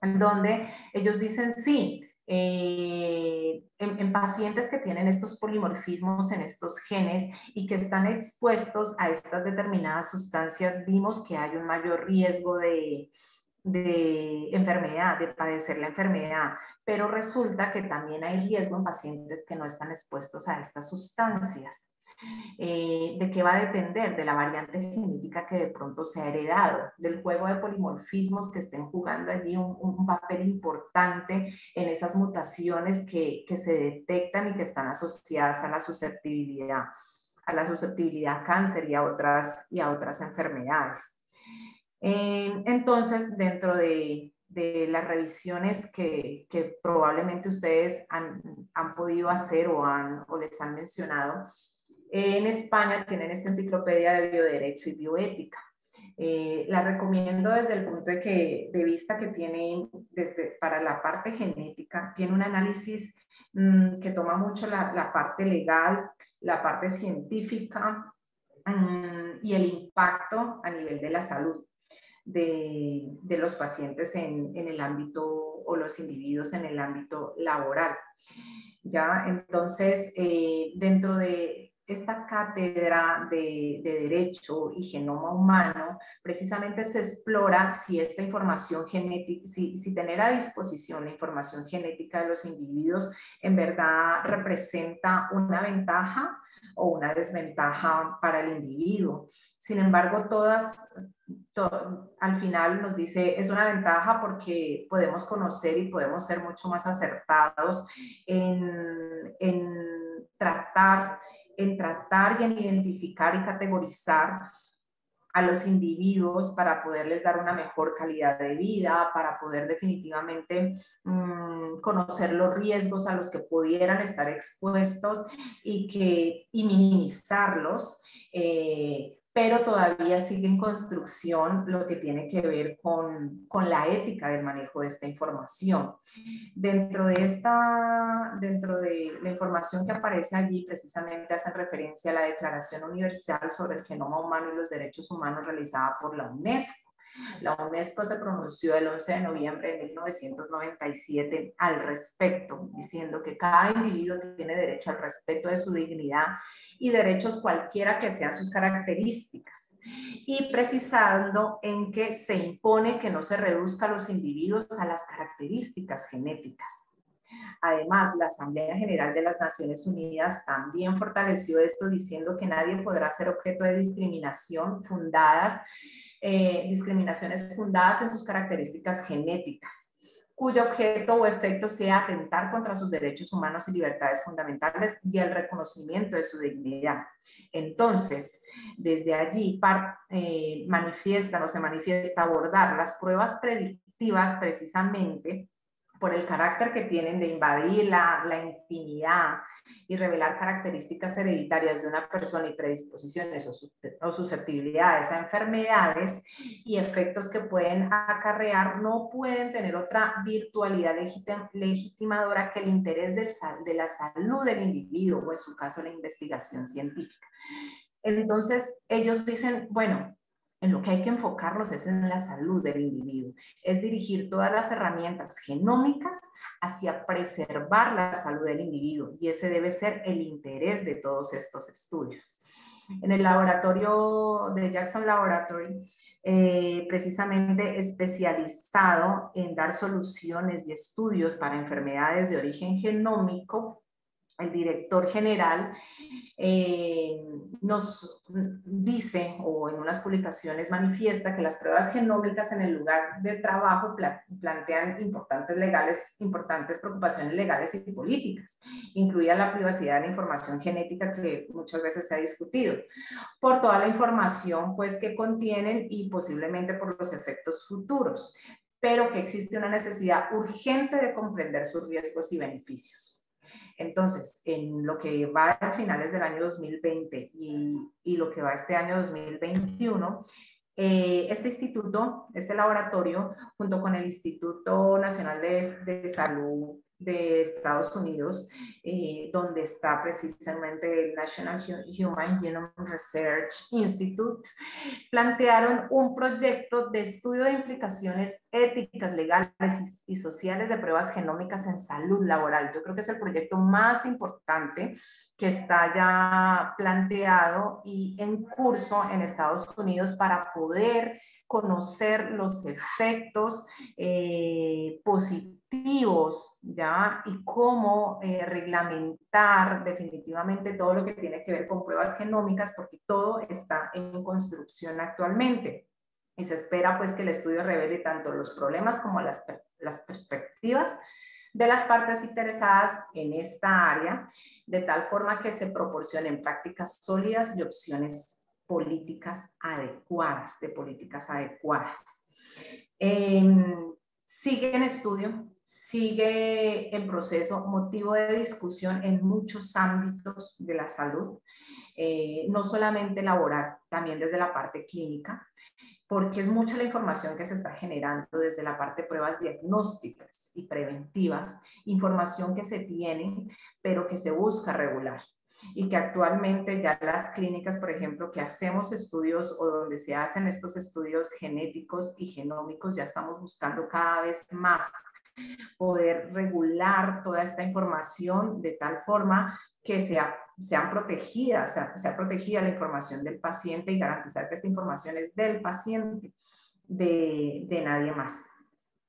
en donde ellos dicen sí. En pacientes que tienen estos polimorfismos en estos genes y que están expuestos a estas determinadas sustancias, vimos que hay un mayor riesgo de enfermedad, de padecer la enfermedad, pero resulta que también hay riesgo en pacientes que no están expuestos a estas sustancias. ¿De qué va a depender? De la variante genética que de pronto se ha heredado, del juego de polimorfismos que estén jugando allí un papel importante en esas mutaciones que se detectan y que están asociadas a la susceptibilidad a cáncer y a otras enfermedades. Entonces, dentro de las revisiones que probablemente ustedes han podido hacer o les han mencionado, en España tienen esta enciclopedia de bioderecho y bioética. La recomiendo desde el punto de vista que tiene, para la parte genética, tiene un análisis que toma mucho la parte legal, la parte científica y el impacto a nivel de la salud de los pacientes en el ámbito o los individuos en el ámbito laboral. ¿Ya? Entonces, dentro de esta cátedra de Derecho y Genoma Humano, precisamente se explora si esta información genética, si tener a disposición la información genética de los individuos en verdad representa una ventaja o una desventaja para el individuo. Sin embargo, al final nos dice es una ventaja porque podemos conocer y podemos ser mucho más acertados en tratar y en identificar y categorizar a los individuos para poderles dar una mejor calidad de vida, para poder definitivamente conocer los riesgos a los que pudieran estar expuestos y minimizarlos, pero todavía sigue en construcción lo que tiene que ver con la ética del manejo de esta información. Dentro de la información que aparece allí, precisamente hacen referencia a la Declaración Universal sobre el Genoma Humano y los Derechos Humanos realizada por la UNESCO. La UNESCO se pronunció el 11 de noviembre de 1997 al respecto, diciendo que cada individuo tiene derecho al respeto de su dignidad y derechos cualquiera que sean sus características, y precisando en que se impone que no se reduzca a los individuos a las características genéticas. Además, la Asamblea General de las Naciones Unidas también fortaleció esto, diciendo que nadie podrá ser objeto de discriminaciones fundadas en sus características genéticas, cuyo objeto o efecto sea atentar contra sus derechos humanos y libertades fundamentales y el reconocimiento de su dignidad. Entonces, desde allí se manifiesta abordar las pruebas predictivas precisamente por el carácter que tienen de invadir la intimidad y revelar características hereditarias de una persona y predisposiciones o susceptibilidades a enfermedades y efectos que pueden acarrear, no pueden tener otra virtualidad legitimadora que el interés de la salud del individuo, o en su caso la investigación científica. Entonces ellos dicen, bueno, en lo que hay que enfocarnos es en la salud del individuo, es dirigir todas las herramientas genómicas hacia preservar la salud del individuo, y ese debe ser el interés de todos estos estudios. En el laboratorio de Jackson Laboratory, precisamente especializado en dar soluciones y estudios para enfermedades de origen genómico, el director general nos dice, o en unas publicaciones manifiesta, que las pruebas genómicas en el lugar de trabajo plantean importantes preocupaciones legales y políticas, incluida la privacidad de la información genética, que muchas veces se ha discutido, por toda la información pues, que contienen y posiblemente por los efectos futuros, pero que existe una necesidad urgente de comprender sus riesgos y beneficios. Entonces, en lo que va a finales del año 2020 y lo que va este año 2021, este laboratorio, junto con el Instituto Nacional de Salud de Estados Unidos, donde está precisamente el National Human Genome Research Institute, plantearon un proyecto de estudio de implicaciones éticas, legales y sociales de pruebas genómicas en salud laboral. Yo creo que es el proyecto más importante que está ya planteado y en curso en Estados Unidos para poder conocer los efectos positivos, ¿ya? Y cómo reglamentar definitivamente todo lo que tiene que ver con pruebas genómicas, porque todo está en construcción actualmente. Y se espera pues que el estudio revele tanto los problemas como las perspectivas de las partes interesadas en esta área, de tal forma que se proporcionen prácticas sólidas y opciones políticas adecuadas, Sigue en estudio, sigue en proceso, motivo de discusión en muchos ámbitos de la salud, no solamente laboral, también desde la parte clínica, porque es mucha la información que se está generando desde la parte de pruebas diagnósticas y preventivas, información que se tiene, pero que se busca regular. Y que actualmente ya las clínicas, por ejemplo, que hacemos estudios o donde se hacen estos estudios genéticos y genómicos, ya estamos buscando cada vez más poder regular toda esta información de tal forma que sea protegida la información del paciente y garantizar que esta información es del paciente, de nadie más.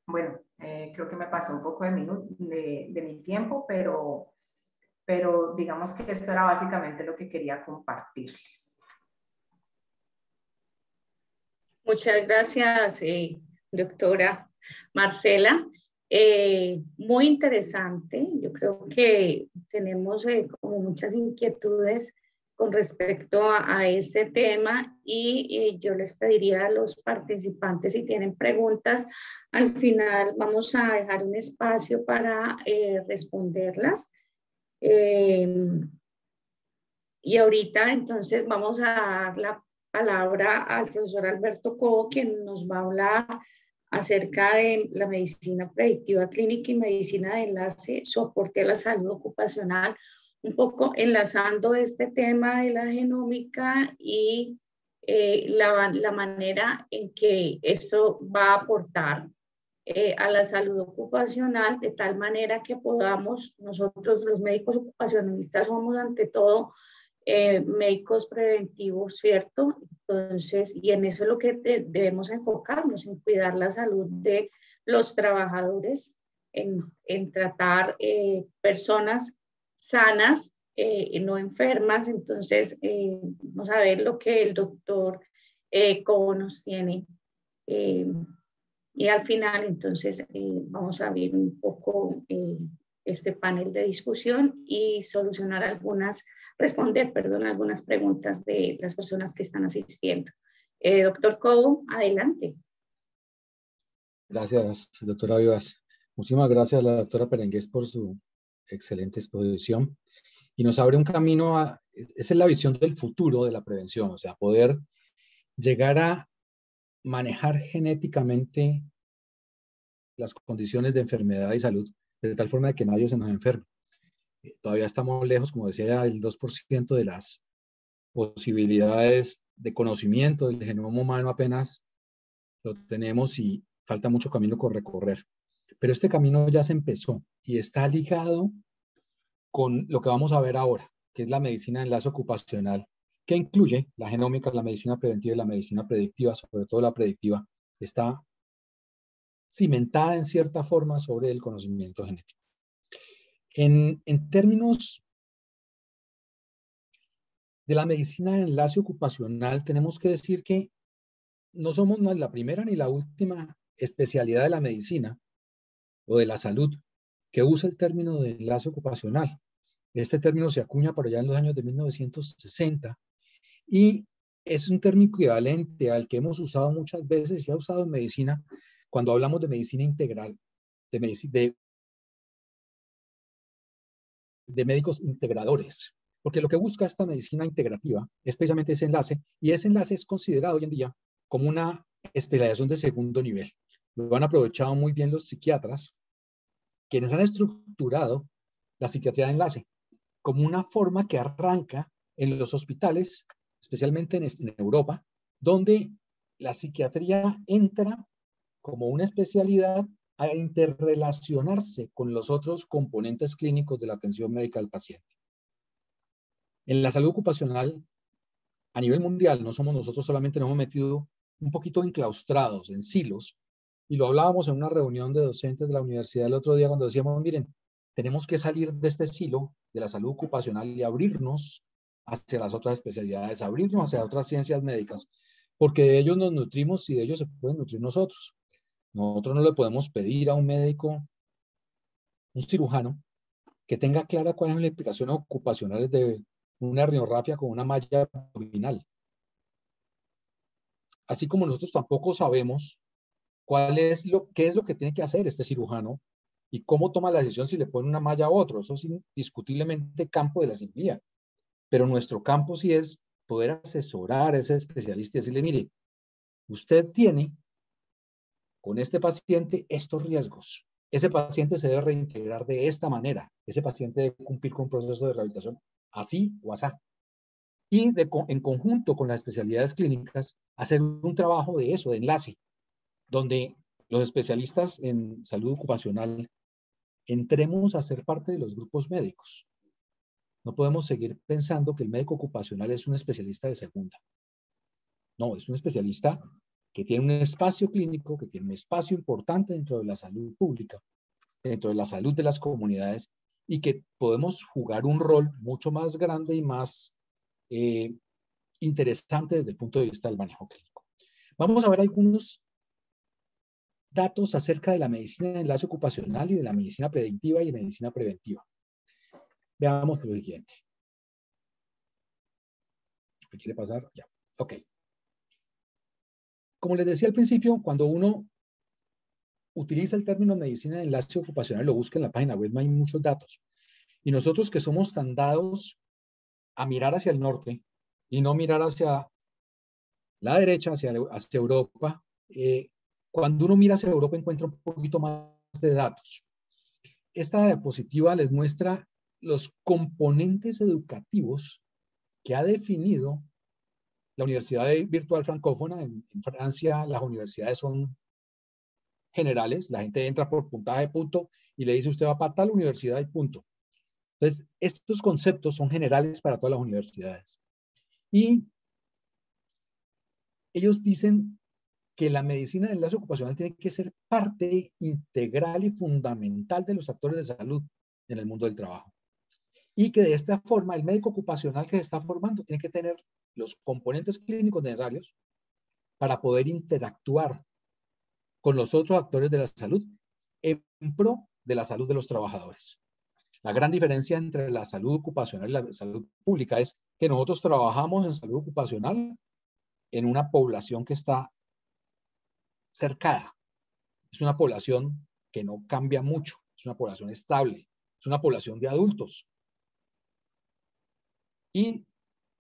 Bueno, creo que me pasó un poco de mi tiempo, pero digamos que esto era básicamente lo que quería compartirles. Muchas gracias, doctora Marcela. Muy interesante. Yo creo que tenemos como muchas inquietudes con respecto a este tema y yo les pediría a los participantes si tienen preguntas. Al final vamos a dejar un espacio para responderlas. Y ahorita entonces vamos a dar la palabra al profesor Alberto Cobo, quien nos va a hablar acerca de la medicina predictiva clínica y medicina de enlace, soporte a la salud ocupacional, un poco enlazando este tema de la genómica y la manera en que esto va a aportar a la salud ocupacional, de tal manera que podamos, nosotros los médicos ocupacionalistas somos ante todo médicos preventivos, ¿cierto? Entonces, y en eso es lo que debemos enfocarnos, en cuidar la salud de los trabajadores, en tratar personas sanas, no enfermas. Entonces, vamos a ver lo que el doctor Cobo nos tiene. Y al final, entonces, vamos a abrir un poco este panel de discusión y solucionar responder algunas preguntas de las personas que están asistiendo. Doctor Cobo, adelante. Gracias, doctora Vivas. Muchísimas gracias a la doctora Perengués por su excelente exposición. Y nos abre un camino esa es la visión del futuro de la prevención, o sea, poder llegar a manejar genéticamente las condiciones de enfermedad y salud de tal forma de que nadie se nos enferme. Todavía estamos lejos, como decía, el 2% de las posibilidades de conocimiento del genoma humano apenas lo tenemos y falta mucho camino por recorrer. Pero este camino ya se empezó y está ligado con lo que vamos a ver ahora, que es la medicina de enlace ocupacional, que incluye la genómica, la medicina preventiva y la medicina predictiva, sobre todo la predictiva, está cimentada en cierta forma sobre el conocimiento genético. En términos de la medicina de enlace ocupacional, tenemos que decir que no somos ni la primera ni la última especialidad de la medicina o de la salud que usa el término de enlace ocupacional. Este término se acuña por allá en los años de 1960 y es un término equivalente al que hemos usado muchas veces y se ha usado en medicina cuando hablamos de medicina integral, de médicos integradores. Porque lo que busca esta medicina integrativa es precisamente ese enlace, y ese enlace es considerado hoy en día como una especialización de segundo nivel. Lo han aprovechado muy bien los psiquiatras, quienes han estructurado la psiquiatría de enlace como una forma que arranca en los hospitales, especialmente en Europa, donde la psiquiatría entra como una especialidad a interrelacionarse con los otros componentes clínicos de la atención médica del paciente. En la salud ocupacional, a nivel mundial, no somos nosotros solamente, nos hemos metido un poquito enclaustrados, en silos, y lo hablábamos en una reunión de docentes de la universidad el otro día cuando decíamos, miren, tenemos que salir de este silo de la salud ocupacional y abrirnos hacia las otras especialidades, abrirnos hacia otras ciencias médicas, porque de ellos nos nutrimos y de ellos se pueden nutrir nosotros. Nosotros no le podemos pedir a un médico, un cirujano, que tenga clara cuáles son las implicaciones ocupacionales de una rinorrafia con una malla abdominal. Así como nosotros tampoco sabemos qué es lo que tiene que hacer este cirujano y cómo toma la decisión si le pone una malla a otro. Eso es indiscutiblemente campo de la cirugía. Pero nuestro campo sí es poder asesorar a ese especialista y decirle, mire, usted tiene con este paciente estos riesgos. Ese paciente se debe reintegrar de esta manera. Ese paciente debe cumplir con un proceso de rehabilitación así o así. Y en conjunto con las especialidades clínicas, hacer un trabajo de eso, de enlace, donde los especialistas en salud ocupacional entremos a ser parte de los grupos médicos. No podemos seguir pensando que el médico ocupacional es un especialista de segunda. No, es un especialista que tiene un espacio clínico, que tiene un espacio importante dentro de la salud pública, dentro de la salud de las comunidades, y que podemos jugar un rol mucho más grande y más interesante desde el punto de vista del manejo clínico. Vamos a ver algunos datos acerca de la medicina de enlace ocupacional y de la medicina predictiva y de medicina preventiva. Veamos lo siguiente. ¿Me quiere pasar? Ya. Ok. Como les decía al principio, cuando uno utiliza el término medicina de enlace ocupacional, lo busca en la página web, no hay muchos datos. Y nosotros que somos tan dados a mirar hacia el norte y no mirar hacia la derecha, hacia Europa, cuando uno mira hacia Europa encuentra un poquito más de datos. Esta diapositiva les muestra los componentes educativos que ha definido la Universidad Virtual Francófona. En Francia las universidades son generales, la gente entra por puntaje de punto y le dice usted va para tal universidad y punto. Entonces, estos conceptos son generales para todas las universidades. Y ellos dicen que la medicina de enlace ocupacional tiene que ser parte integral y fundamental de los actores de salud en el mundo del trabajo. Y que de esta forma el médico ocupacional que se está formando tiene que tener los componentes clínicos necesarios para poder interactuar con los otros actores de la salud en pro de la salud de los trabajadores. La gran diferencia entre la salud ocupacional y la salud pública es que nosotros trabajamos en salud ocupacional en una población que está cercada. Es una población que no cambia mucho, es una población estable, es una población de adultos. Y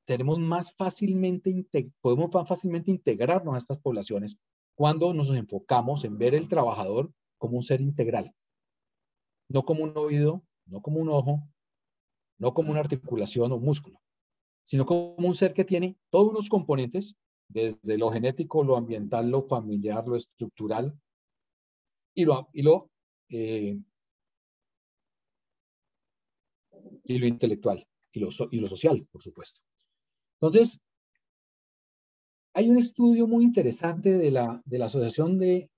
podemos más fácilmente integrarnos a estas poblaciones cuando nos enfocamos en ver el trabajador como un ser integral. No como un oído, no como un ojo, no como una articulación o músculo, sino como un ser que tiene todos unos componentes, desde lo genético, lo ambiental, lo familiar, lo estructural y lo intelectual y lo social, por supuesto. Entonces, hay un estudio muy interesante de la Asociación de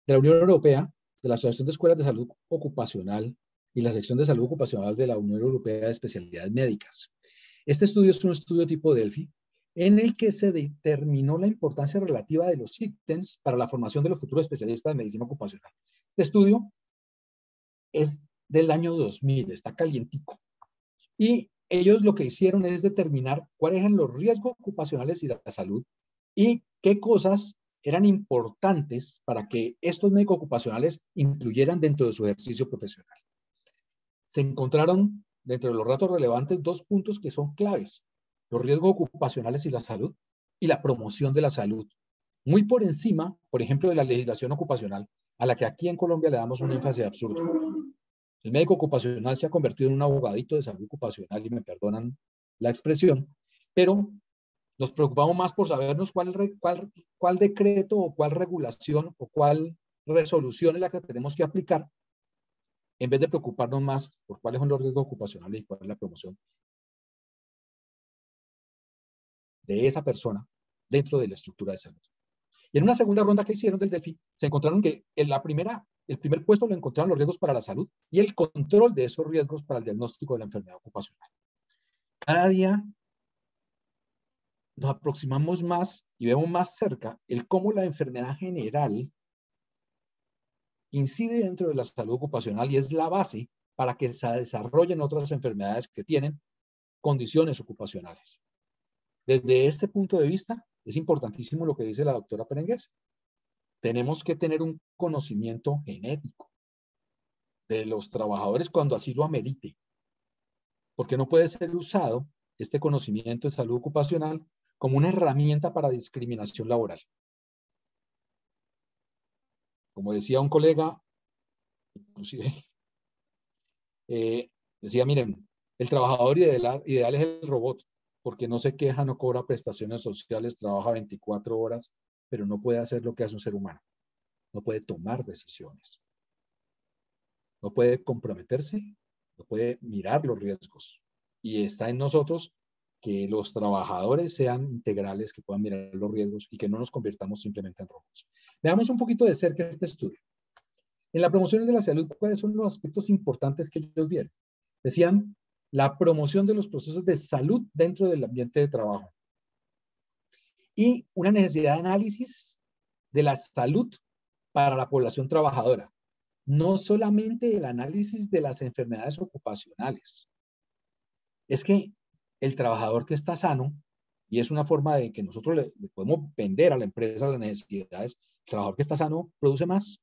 la Unión Europea, de la Asociación de Escuelas de Salud Ocupacional y la Sección de Salud Ocupacional de la Unión Europea de Especialidades Médicas. Este estudio es un estudio tipo Delphi, en el que se determinó la importancia relativa de los ítems para la formación de los futuros especialistas de medicina ocupacional. Este estudio es del año 2000, está calientico. Y ellos lo que hicieron es determinar cuáles eran los riesgos ocupacionales y de la salud y qué cosas eran importantes para que estos médicos ocupacionales incluyeran dentro de su ejercicio profesional. Se encontraron dentro de los datos relevantes dos puntos que son claves: los riesgos ocupacionales y la salud, y la promoción de la salud. Muy por encima, por ejemplo, de la legislación ocupacional, a la que aquí en Colombia le damos un énfasis absurdo. El médico ocupacional se ha convertido en un abogadito de salud ocupacional, y me perdonan la expresión, pero nos preocupamos más por sabernos cuál decreto o cuál regulación o cuál resolución es la que tenemos que aplicar, en vez de preocuparnos más por cuáles son los riesgos ocupacionales y cuál es la promoción de esa persona dentro de la estructura de salud. Y en una segunda ronda que hicieron del Delphi, se encontraron que el primer puesto lo encontraron los riesgos para la salud y el control de esos riesgos para el diagnóstico de la enfermedad ocupacional. Cada día nos aproximamos más y vemos más cerca el cómo la enfermedad general incide dentro de la salud ocupacional y es la base para que se desarrollen otras enfermedades que tienen condiciones ocupacionales. Desde este punto de vista, es importantísimo lo que dice la doctora Perengues. Tenemos que tener un conocimiento genético de los trabajadores cuando así lo amerite, porque no puede ser usado este conocimiento de salud ocupacional como una herramienta para discriminación laboral. Como decía un colega, inclusive, decía, miren, el trabajador ideal es el robot, porque no se queja, no cobra prestaciones sociales, trabaja 24 horas, pero no puede hacer lo que hace un ser humano. No puede tomar decisiones. No puede comprometerse, no puede mirar los riesgos. Y está en nosotros que los trabajadores sean integrales, que puedan mirar los riesgos y que no nos convirtamos simplemente en robots. Veamos un poquito de cerca este estudio. En la promoción de la salud, ¿cuáles son los aspectos importantes que ellos vieron? Decían, la promoción de los procesos de salud dentro del ambiente de trabajo. Y una necesidad de análisis de la salud para la población trabajadora. No solamente el análisis de las enfermedades ocupacionales. Es que el trabajador que está sano, y es una forma de que nosotros le podemos vender a la empresa las necesidades, el trabajador que está sano produce más.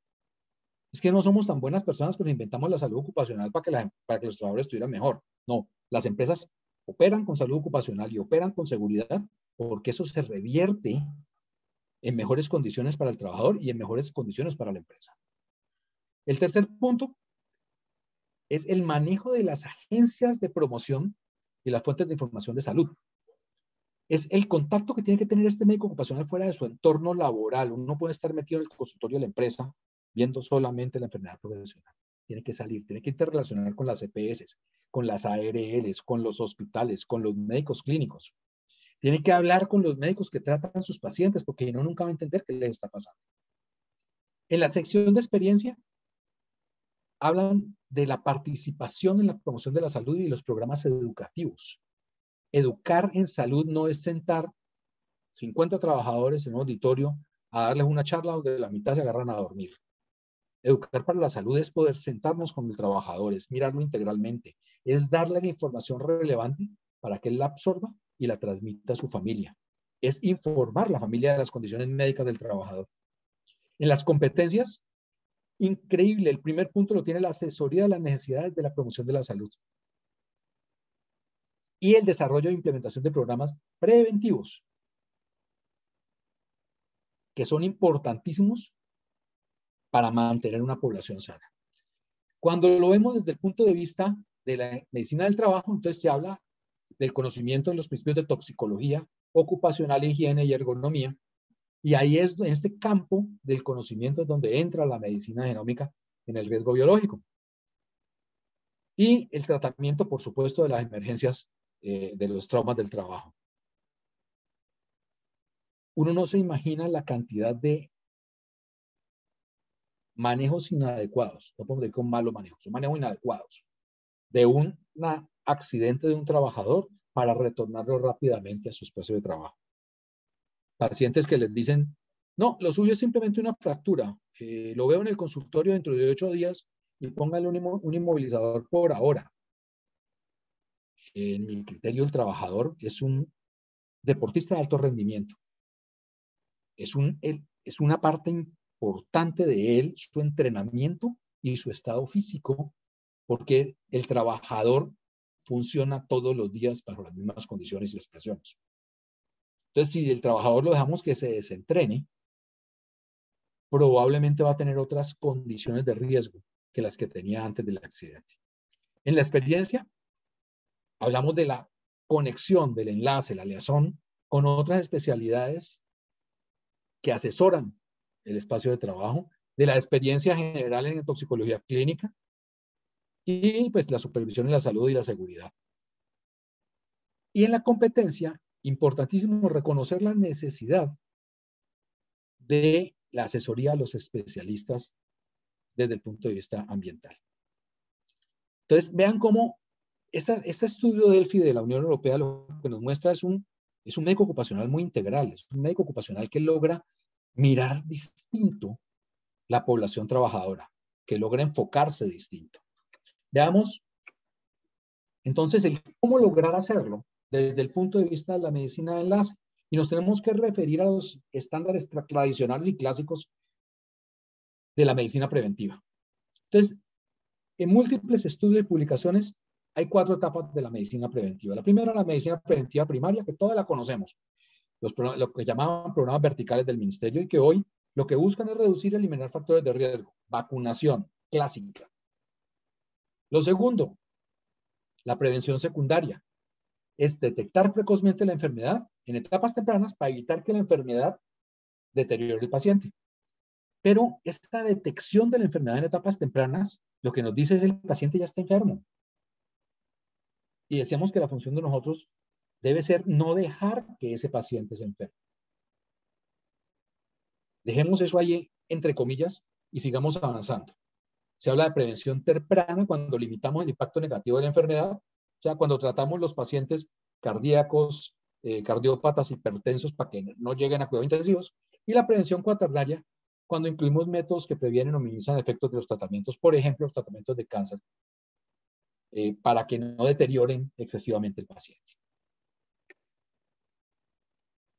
Es que no somos tan buenas personas que nos inventamos la salud ocupacional para que los trabajadores estuvieran mejor. No, las empresas operan con salud ocupacional y operan con seguridad porque eso se revierte en mejores condiciones para el trabajador y en mejores condiciones para la empresa. El tercer punto es el manejo de las agencias de promoción y las fuentes de información de salud. Es el contacto que tiene que tener este médico ocupacional fuera de su entorno laboral. Uno no puede estar metido en el consultorio de la empresa viendo solamente la enfermedad profesional. Tiene que salir, tiene que interrelacionar con las EPS, con las ARLs, con los hospitales, con los médicos clínicos. Tiene que hablar con los médicos que tratan a sus pacientes porque si no, nunca va a entender qué les está pasando. En la sección de experiencia, hablan de la participación en la promoción de la salud y los programas educativos. Educar en salud no es sentar 50 trabajadores en un auditorio a darles una charla donde la mitad se agarran a dormir. Educar para la salud es poder sentarnos con el trabajador, es mirarlo integralmente, es darle la información relevante para que él la absorba y la transmita a su familia. Es informar a la familia de las condiciones médicas del trabajador. En las competencias, increíble, el primer punto lo tiene la asesoría de las necesidades de la promoción de la salud y el desarrollo e implementación de programas preventivos que son importantísimos para mantener una población sana. Cuando lo vemos desde el punto de vista de la medicina del trabajo, entonces se habla del conocimiento de los principios de toxicología, ocupacional, higiene y ergonomía, y ahí es en este campo del conocimiento donde entra la medicina genómica en el riesgo biológico. Y el tratamiento, por supuesto, de las emergencias de los traumas del trabajo. Uno no se imagina la cantidad de manejos inadecuados, no podemos decir con malos manejos, son manejos inadecuados, de un accidente de un trabajador para retornarlo rápidamente a su espacio de trabajo. Pacientes que les dicen, no, lo suyo es simplemente una fractura, lo veo en el consultorio dentro de 8 días y póngale un inmovilizador por ahora. En mi criterio, el trabajador es un deportista de alto rendimiento. Es una parte importante de él, su entrenamiento y su estado físico, porque el trabajador funciona todos los días bajo las mismas condiciones y expresiones. Entonces, si el trabajador lo dejamos que se desentrene, probablemente va a tener otras condiciones de riesgo que las que tenía antes del accidente. En la experiencia, hablamos de la conexión, del enlace, la liaison con otras especialidades que asesoran el espacio de trabajo, de la experiencia general en toxicología clínica y pues la supervisión en la salud y la seguridad. Y en la competencia, importantísimo reconocer la necesidad de la asesoría a los especialistas desde el punto de vista ambiental. Entonces, vean cómo este estudio Delphi de la Unión Europea lo que nos muestra es un médico ocupacional muy integral, es un médico ocupacional que logra mirar distinto la población trabajadora, que logra enfocarse distinto. Veamos, entonces, cómo lograr hacerlo desde el punto de vista de la medicina de enlace. Y nos tenemos que referir a los estándares tradicionales y clásicos de la medicina preventiva. Entonces, en múltiples estudios y publicaciones hay 4 etapas de la medicina preventiva. La primera, la medicina preventiva primaria, que toda la conocemos, lo que llamaban programas verticales del ministerio y que hoy lo que buscan es reducir y eliminar factores de riesgo. Vacunación, clásica. Lo segundo, la prevención secundaria, es detectar precozmente la enfermedad en etapas tempranas para evitar que la enfermedad deterioro del paciente. Pero esta detección de la enfermedad en etapas tempranas, lo que nos dice es que el paciente ya está enfermo. Y decíamos que la función de nosotros debe ser no dejar que ese paciente se enferme. Dejemos eso ahí entre comillas y sigamos avanzando. Se habla de prevención temprana cuando limitamos el impacto negativo de la enfermedad, o sea, cuando tratamos los pacientes cardíacos, cardiópatas, hipertensos, para que no lleguen a cuidados intensivos, y la prevención cuaternaria cuando incluimos métodos que previenen o minimizan efectos de los tratamientos, por ejemplo, los tratamientos de cáncer, para que no deterioren excesivamente el paciente.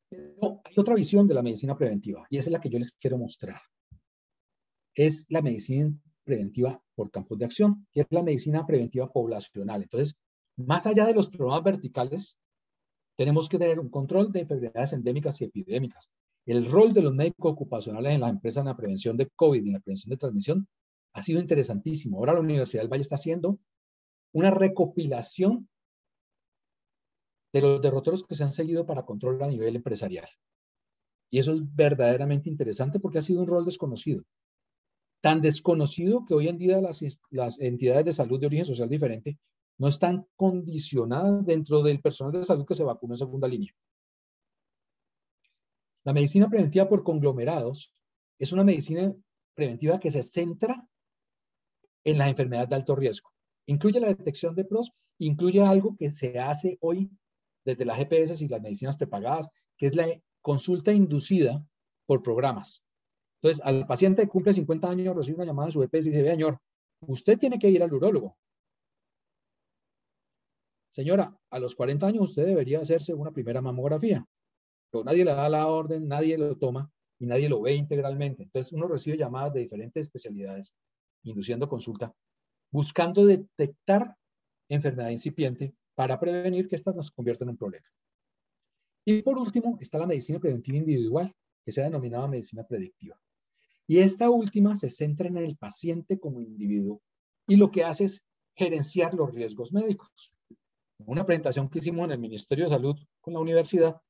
Pero hay otra visión de la medicina preventiva, y esa es la que yo les quiero mostrar. Es la medicina preventiva por campos de acción, que es la medicina preventiva poblacional. Entonces, más allá de los programas verticales, tenemos que tener un control de enfermedades endémicas y epidémicas. El rol de los médicos ocupacionales en las empresas en la prevención de COVID y en la prevención de transmisión ha sido interesantísimo. Ahora la Universidad del Valle está haciendo una recopilación de los derroteros que se han seguido para control a nivel empresarial. Y eso es verdaderamente interesante porque ha sido un rol desconocido. Tan desconocido que hoy en día las entidades de salud de origen social diferente no están condicionadas dentro del personal de salud que se vacunó en segunda línea. La medicina preventiva por conglomerados es una medicina preventiva que se centra en las enfermedades de alto riesgo. Incluye la detección de PROS, incluye algo que se hace hoy desde las GPS y las medicinas prepagadas, que es la consulta inducida por programas. Entonces, al paciente que cumple 50 años recibe una llamada de su EPS y dice, señor, usted tiene que ir al urólogo. Señora, a los 40 años usted debería hacerse una primera mamografía. Pero nadie le da la orden, nadie lo toma y nadie lo ve integralmente. Entonces, uno recibe llamadas de diferentes especialidades, induciendo consulta, buscando detectar enfermedad incipiente para prevenir que éstas nos conviertan en un problema. Y por último, está la medicina preventiva individual, que se ha denominado medicina predictiva. Y esta última se centra en el paciente como individuo y lo que hace es gerenciar los riesgos médicos. En una presentación que hicimos en el Ministerio de Salud con la universidad,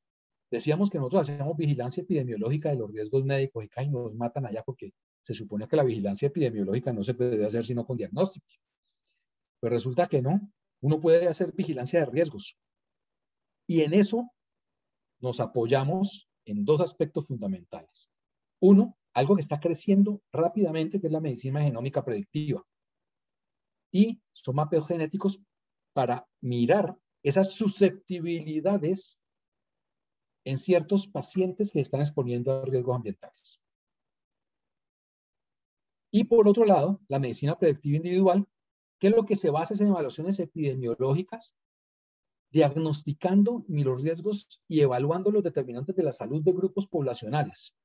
decíamos que nosotros hacíamos vigilancia epidemiológica de los riesgos médicos y casi nos matan allá porque se supone que la vigilancia epidemiológica no se puede hacer sino con diagnósticos. Pues resulta que no, uno puede hacer vigilancia de riesgos. Y en eso nos apoyamos en dos aspectos fundamentales. Uno, algo que está creciendo rápidamente, que es la medicina genómica predictiva. Y son mapeos genéticos para mirar esas susceptibilidades en ciertos pacientes que están exponiendo a riesgos ambientales. Y por otro lado, la medicina predictiva individual, que es lo que se basa en evaluaciones epidemiológicas, diagnosticando los riesgos y evaluando los determinantes de la salud de grupos poblacionales,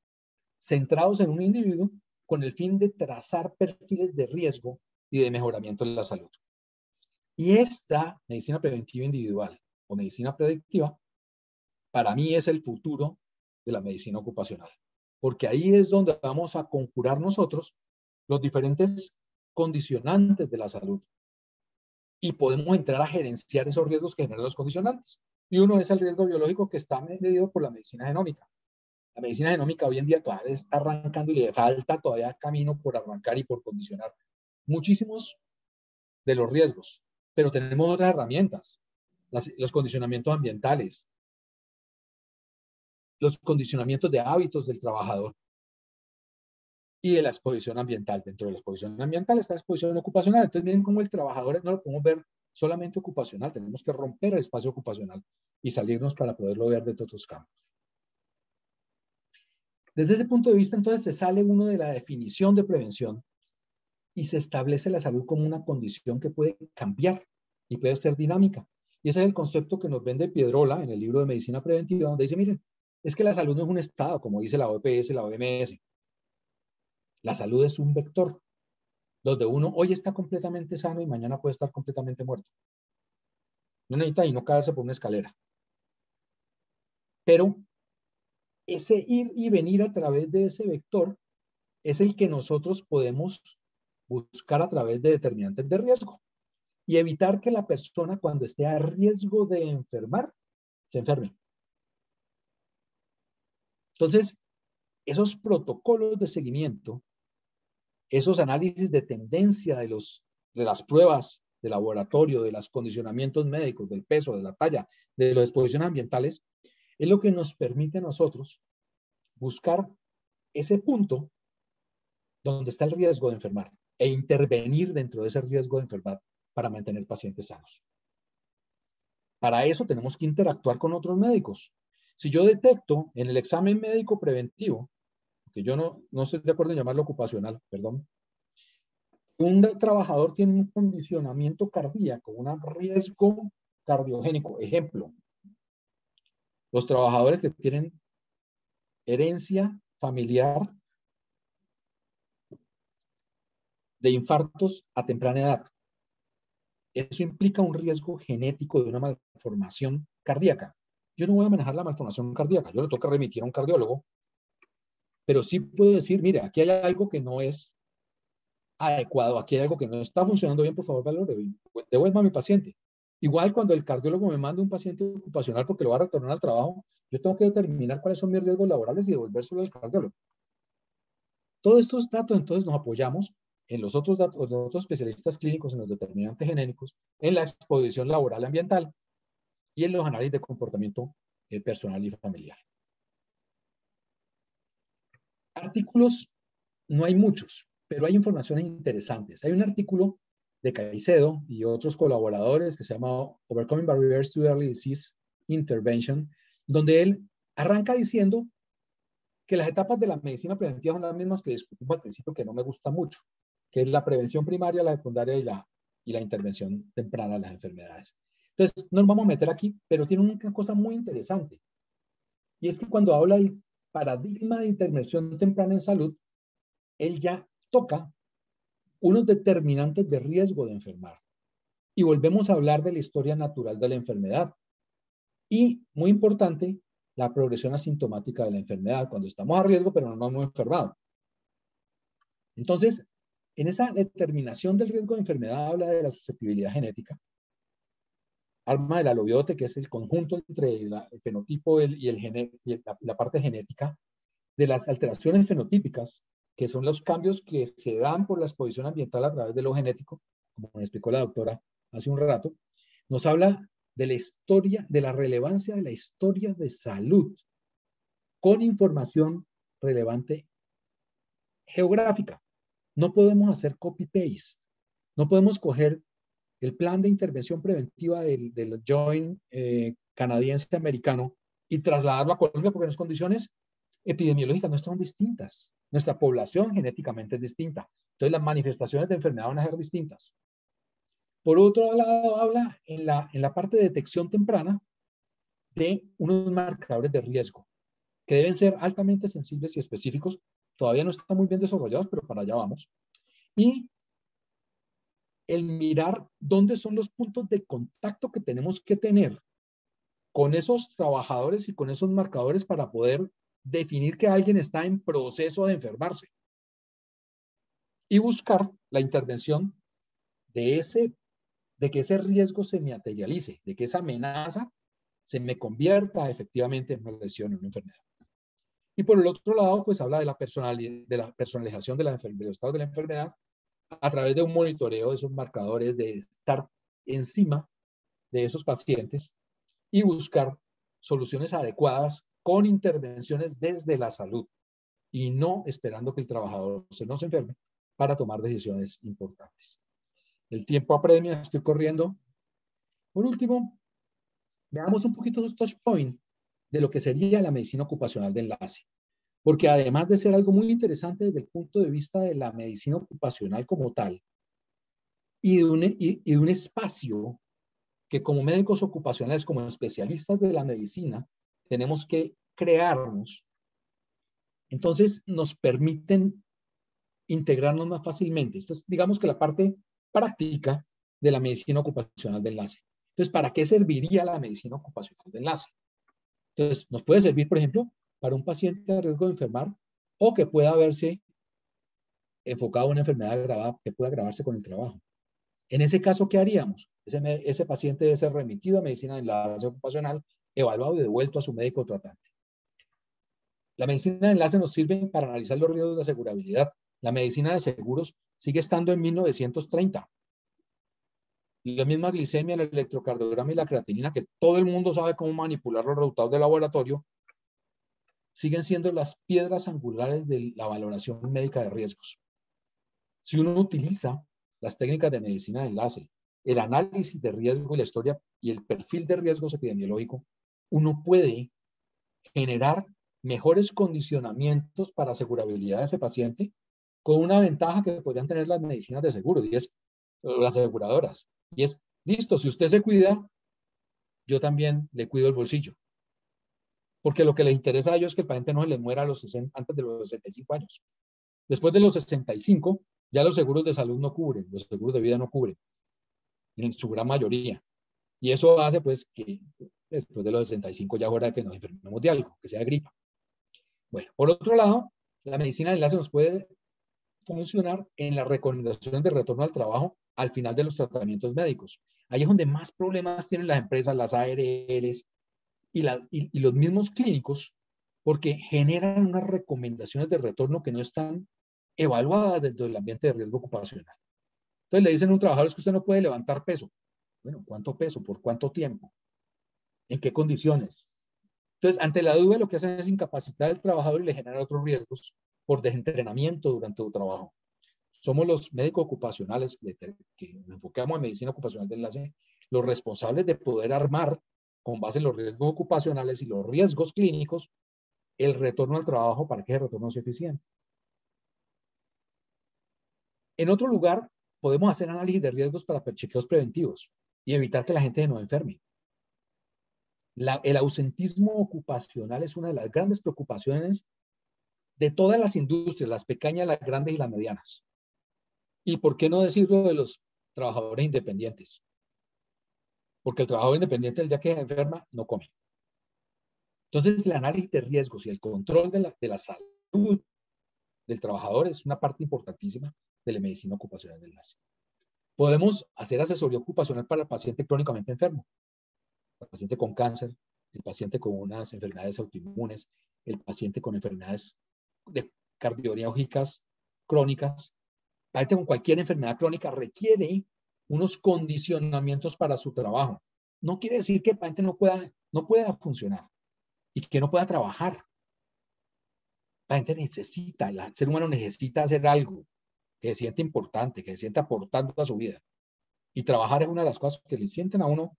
centrados en un individuo con el fin de trazar perfiles de riesgo y de mejoramiento de la salud. Y esta medicina preventiva individual o medicina predictiva, para mí es el futuro de la medicina ocupacional, porque ahí es donde vamos a conjurar nosotros los diferentes condicionantes de la salud y podemos entrar a gerenciar esos riesgos que generan los condicionantes. Y uno es el riesgo biológico que está medido por la medicina genómica. La medicina genómica hoy en día todavía está arrancando y le falta todavía camino por arrancar y por condicionar muchísimos de los riesgos, pero tenemos otras herramientas, los condicionamientos ambientales, los condicionamientos de hábitos del trabajador y de la exposición ambiental. Dentro de la exposición ambiental está la exposición ocupacional. Entonces miren cómo el trabajador no lo podemos ver solamente ocupacional, tenemos que romper el espacio ocupacional y salirnos para poderlo ver de otros campos. Desde ese punto de vista, entonces, se sale uno de la definición de prevención y se establece la salud como una condición que puede cambiar y puede ser dinámica. Y ese es el concepto que nos vende Piedrola en el libro de Medicina Preventiva, donde dice, miren, es que la salud no es un estado, como dice la OPS, la OMS. La salud es un vector, donde uno hoy está completamente sano y mañana puede estar completamente muerto. No necesita y no caerse por una escalera. Pero ese ir y venir a través de ese vector es el que nosotros podemos buscar a través de determinantes de riesgo y evitar que la persona cuando esté a riesgo de enfermar, se enferme. Entonces, esos protocolos de seguimiento, esos análisis de tendencia de las pruebas de laboratorio, de los condicionamientos médicos, del peso, de la talla, de las exposiciones ambientales, es lo que nos permite a nosotros buscar ese punto donde está el riesgo de enfermar e intervenir dentro de ese riesgo de enfermar para mantener pacientes sanos. Para eso tenemos que interactuar con otros médicos. Si yo detecto en el examen médico preventivo, que yo no estoy de acuerdo en llamarlo ocupacional, perdón, un trabajador tiene un condicionamiento cardíaco, un riesgo cardiogénico. Ejemplo, los trabajadores que tienen herencia familiar de infartos a temprana edad. Eso implica un riesgo genético de una malformación cardíaca. Yo no voy a manejar la malformación cardíaca, yo le toca remitir a un cardiólogo, pero sí puedo decir, mire, aquí hay algo que no es adecuado, aquí hay algo que no está funcionando bien, por favor, valore, devuelva a mi paciente. Igual cuando el cardiólogo me manda un paciente ocupacional porque lo va a retornar al trabajo, yo tengo que determinar cuáles son mis riesgos laborales y devolvérselo al cardiólogo. Todos estos datos, entonces, nos apoyamos en los otros datos, los otros especialistas clínicos, en los determinantes genéricos, en la exposición laboral ambiental y en los análisis de comportamiento personal y familiar. Artículos, no hay muchos, pero hay informaciones interesantes. Hay un artículo de Caicedo y otros colaboradores que se llama Overcoming Barriers to Early Disease Intervention, donde él arranca diciendo que las etapas de la medicina preventiva son las mismas que discutimos al principio, que no me gusta mucho, que es la prevención primaria, la secundaria y la intervención temprana de las enfermedades. Entonces, no nos vamos a meter aquí, pero tiene una cosa muy interesante. Y es que cuando habla del paradigma de intervención temprana en salud, él ya toca unos determinantes de riesgo de enfermar. Y volvemos a hablar de la historia natural de la enfermedad. Y, muy importante, la progresión asintomática de la enfermedad, cuando estamos a riesgo, pero no nos hemos enfermado. Entonces, en esa determinación del riesgo de enfermedad habla de la susceptibilidad genética, habla del alobiote, que es el conjunto entre el fenotipo y la parte genética, de las alteraciones fenotípicas, que son los cambios que se dan por la exposición ambiental a través de lo genético, como me explicó la doctora hace un rato. Nos habla de la historia, de la relevancia de la historia de salud, con información relevante geográfica. No podemos hacer copy-paste. No podemos coger el plan de intervención preventiva del Joint canadiense-americano y trasladarlo a Colombia porque las condiciones epidemiológicas no son distintas. Nuestra población genéticamente es distinta. Entonces las manifestaciones de enfermedad van a ser distintas. Por otro lado, habla en la parte de detección temprana de unos marcadores de riesgo que deben ser altamente sensibles y específicos. Todavía no están muy bien desarrollados, pero para allá vamos. Y el mirar dónde son los puntos de contacto que tenemos que tener con esos trabajadores y con esos marcadores para poder definir que alguien está en proceso de enfermarse. Y buscar la intervención de que ese riesgo se materialice, de que esa amenaza se me convierta efectivamente en una lesión, en una enfermedad. Y por el otro lado, pues habla de la personalización de los estados de la enfermedad a través de un monitoreo de esos marcadores, de estar encima de esos pacientes y buscar soluciones adecuadas con intervenciones desde la salud y no esperando que el trabajador no se enferme para tomar decisiones importantes. El tiempo apremia, estoy corriendo. Por último, veamos un poquito los touch points de lo que sería la medicina ocupacional de enlace. Porque además de ser algo muy interesante desde el punto de vista de la medicina ocupacional como tal, y de un espacio que como médicos ocupacionales, como especialistas de la medicina, tenemos que crearnos, entonces nos permiten integrarnos más fácilmente. Esta es, digamos que la parte práctica de la medicina ocupacional de enlace. Entonces, ¿para qué serviría la medicina ocupacional de enlace? Entonces, nos puede servir, por ejemplo, para un paciente a riesgo de enfermar o que pueda verse enfocado en una enfermedad agravada que pueda agravarse con el trabajo. En ese caso, ¿qué haríamos? Ese paciente debe ser remitido a medicina de enlace ocupacional, evaluado y devuelto a su médico tratante. La medicina de enlace nos sirve para analizar los riesgos de asegurabilidad. La medicina de seguros sigue estando en 1930. La misma glicemia, el electrocardiograma y la creatinina, que todo el mundo sabe cómo manipular los resultados de laboratorio, siguen siendo las piedras angulares de la valoración médica de riesgos. Si uno utiliza las técnicas de medicina de enlace, el análisis de riesgo y la historia y el perfil de riesgos epidemiológico, uno puede generar mejores condicionamientos para asegurabilidad de ese paciente con una ventaja que podrían tener las medicinas de seguro, y es las aseguradoras. Y es, listo, si usted se cuida, yo también le cuido el bolsillo. Porque lo que les interesa a ellos es que el paciente no se les muera antes de los 65 años. Después de los 65, ya los seguros de salud no cubren, los seguros de vida no cubren, en su gran mayoría. Y eso hace pues que después de los 65 ya es hora de que nos enfermemos de algo, que sea gripa. Bueno, por otro lado, la medicina de enlace nos puede funcionar en las recomendaciones de retorno al trabajo al final de los tratamientos médicos. Ahí es donde más problemas tienen las empresas, las ARLs y los mismos clínicos, porque generan unas recomendaciones de retorno que no están evaluadas dentro del ambiente de riesgo ocupacional. Entonces le dicen a un trabajador, es que usted no puede levantar peso. Bueno, ¿cuánto peso? ¿Por cuánto tiempo? ¿En qué condiciones? Entonces, ante la duda, lo que hacen es incapacitar al trabajador y le generan otros riesgos por desentrenamiento durante su trabajo. Somos los médicos ocupacionales que nos enfocamos en medicina ocupacional de enlace, los responsables de poder armar, con base en los riesgos ocupacionales y los riesgos clínicos, el retorno al trabajo para que ese retorno sea eficiente. En otro lugar, podemos hacer análisis de riesgos para chequeos preventivos y evitar que la gente se nos enferme. El ausentismo ocupacional es una de las grandes preocupaciones de todas las industrias, las pequeñas, las grandes y las medianas. Y por qué no decirlo de los trabajadores independientes. Porque el trabajador independiente el día que se enferma no come. Entonces el análisis de riesgos y el control de la salud del trabajador es una parte importantísima de la medicina ocupacional de enlace. Podemos hacer asesoría ocupacional para el paciente crónicamente enfermo, el paciente con cáncer, el paciente con unas enfermedades autoinmunes, el paciente con enfermedades cardiológicas crónicas. El paciente con cualquier enfermedad crónica requiere unos condicionamientos para su trabajo. No quiere decir que el paciente no pueda funcionar y que no pueda trabajar. La gente necesita, el ser humano necesita hacer algo que se siente importante, que se siente aportando a su vida. Y trabajar es una de las cosas que le sienten a uno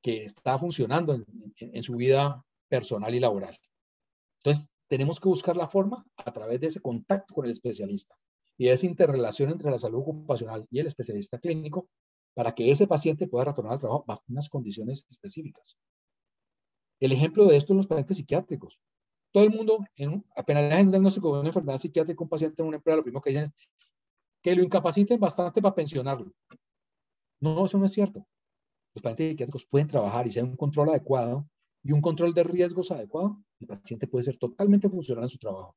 que está funcionando en su vida personal y laboral. Entonces, tenemos que buscar la forma a través de ese contacto con el especialista y esa interrelación entre la salud ocupacional y el especialista clínico para que ese paciente pueda retornar al trabajo bajo unas condiciones específicas. El ejemplo de esto son los pacientes psiquiátricos. Todo el mundo, apenas le hacen un diagnóstico de una enfermedad psiquiátrica a un paciente en una empresa, lo primero que dicen es que lo incapaciten bastante para pensionarlo. No, eso no es cierto. Los pacientes psiquiátricos pueden trabajar y si hay un control adecuado y un control de riesgos adecuado, el paciente puede ser totalmente funcional en su trabajo.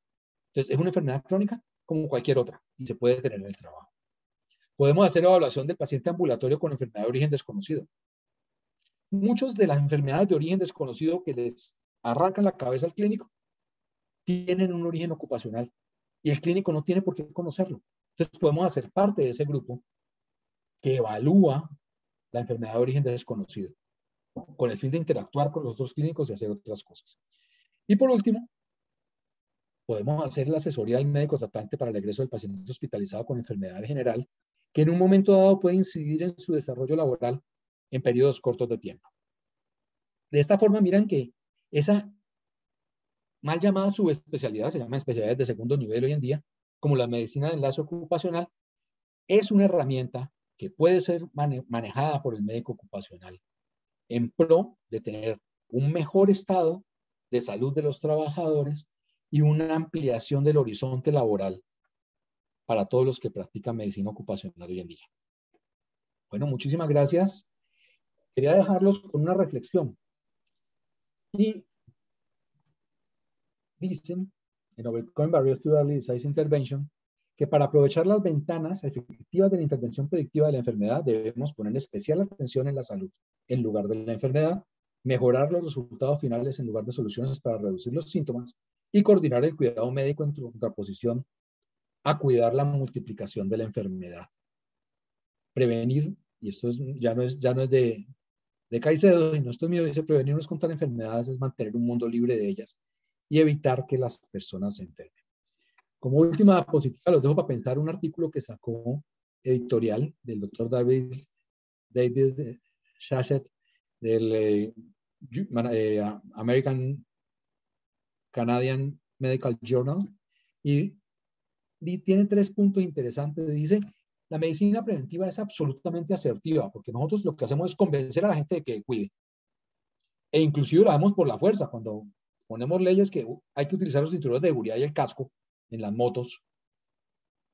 Entonces, es una enfermedad crónica como cualquier otra y se puede tener en el trabajo. Podemos hacer evaluación del paciente ambulatorio con enfermedad de origen desconocido. Muchas de las enfermedades de origen desconocido que les arrancan la cabeza al clínico tienen un origen ocupacional y el clínico no tiene por qué conocerlo. Entonces, podemos hacer parte de ese grupo que evalúa la enfermedad de origen desconocido, con el fin de interactuar con los otros clínicos y hacer otras cosas. Y por último, podemos hacer la asesoría del médico tratante para el egreso del paciente hospitalizado con enfermedad general, que en un momento dado puede incidir en su desarrollo laboral en periodos cortos de tiempo. De esta forma, miran que esa mal llamada subespecialidad, se llama especialidades de segundo nivel hoy en día, como la medicina de enlace ocupacional, es una herramienta que puede ser manejada por el médico ocupacional en pro de tener un mejor estado de salud de los trabajadores y una ampliación del horizonte laboral para todos los que practican medicina ocupacional hoy en día. Bueno, muchísimas gracias. Quería dejarlos con una reflexión. Y dicen en Overcoming Barriers to Early Disease Intervention que para aprovechar las ventanas efectivas de la intervención predictiva de la enfermedad debemos poner especial atención en la salud en lugar de la enfermedad, mejorar los resultados finales en lugar de soluciones para reducir los síntomas y coordinar el cuidado médico en contraposición a cuidar la multiplicación de la enfermedad. Prevenir, y esto ya no es de Caicedo, sino esto es mío, dice: prevenirnos contra enfermedades es mantener un mundo libre de ellas y evitar que las personas se enfermen. Como última diapositiva, los dejo para pensar un artículo que sacó editorial del doctor David Shashet del American Canadian Medical Journal, y tiene 3 puntos interesantes. Dice: la medicina preventiva es absolutamente asertiva, porque nosotros lo que hacemos es convencer a la gente de que cuide. E inclusive lo hacemos por la fuerza, cuando ponemos leyes que hay que utilizar los cinturones de seguridad y el casco en las motos.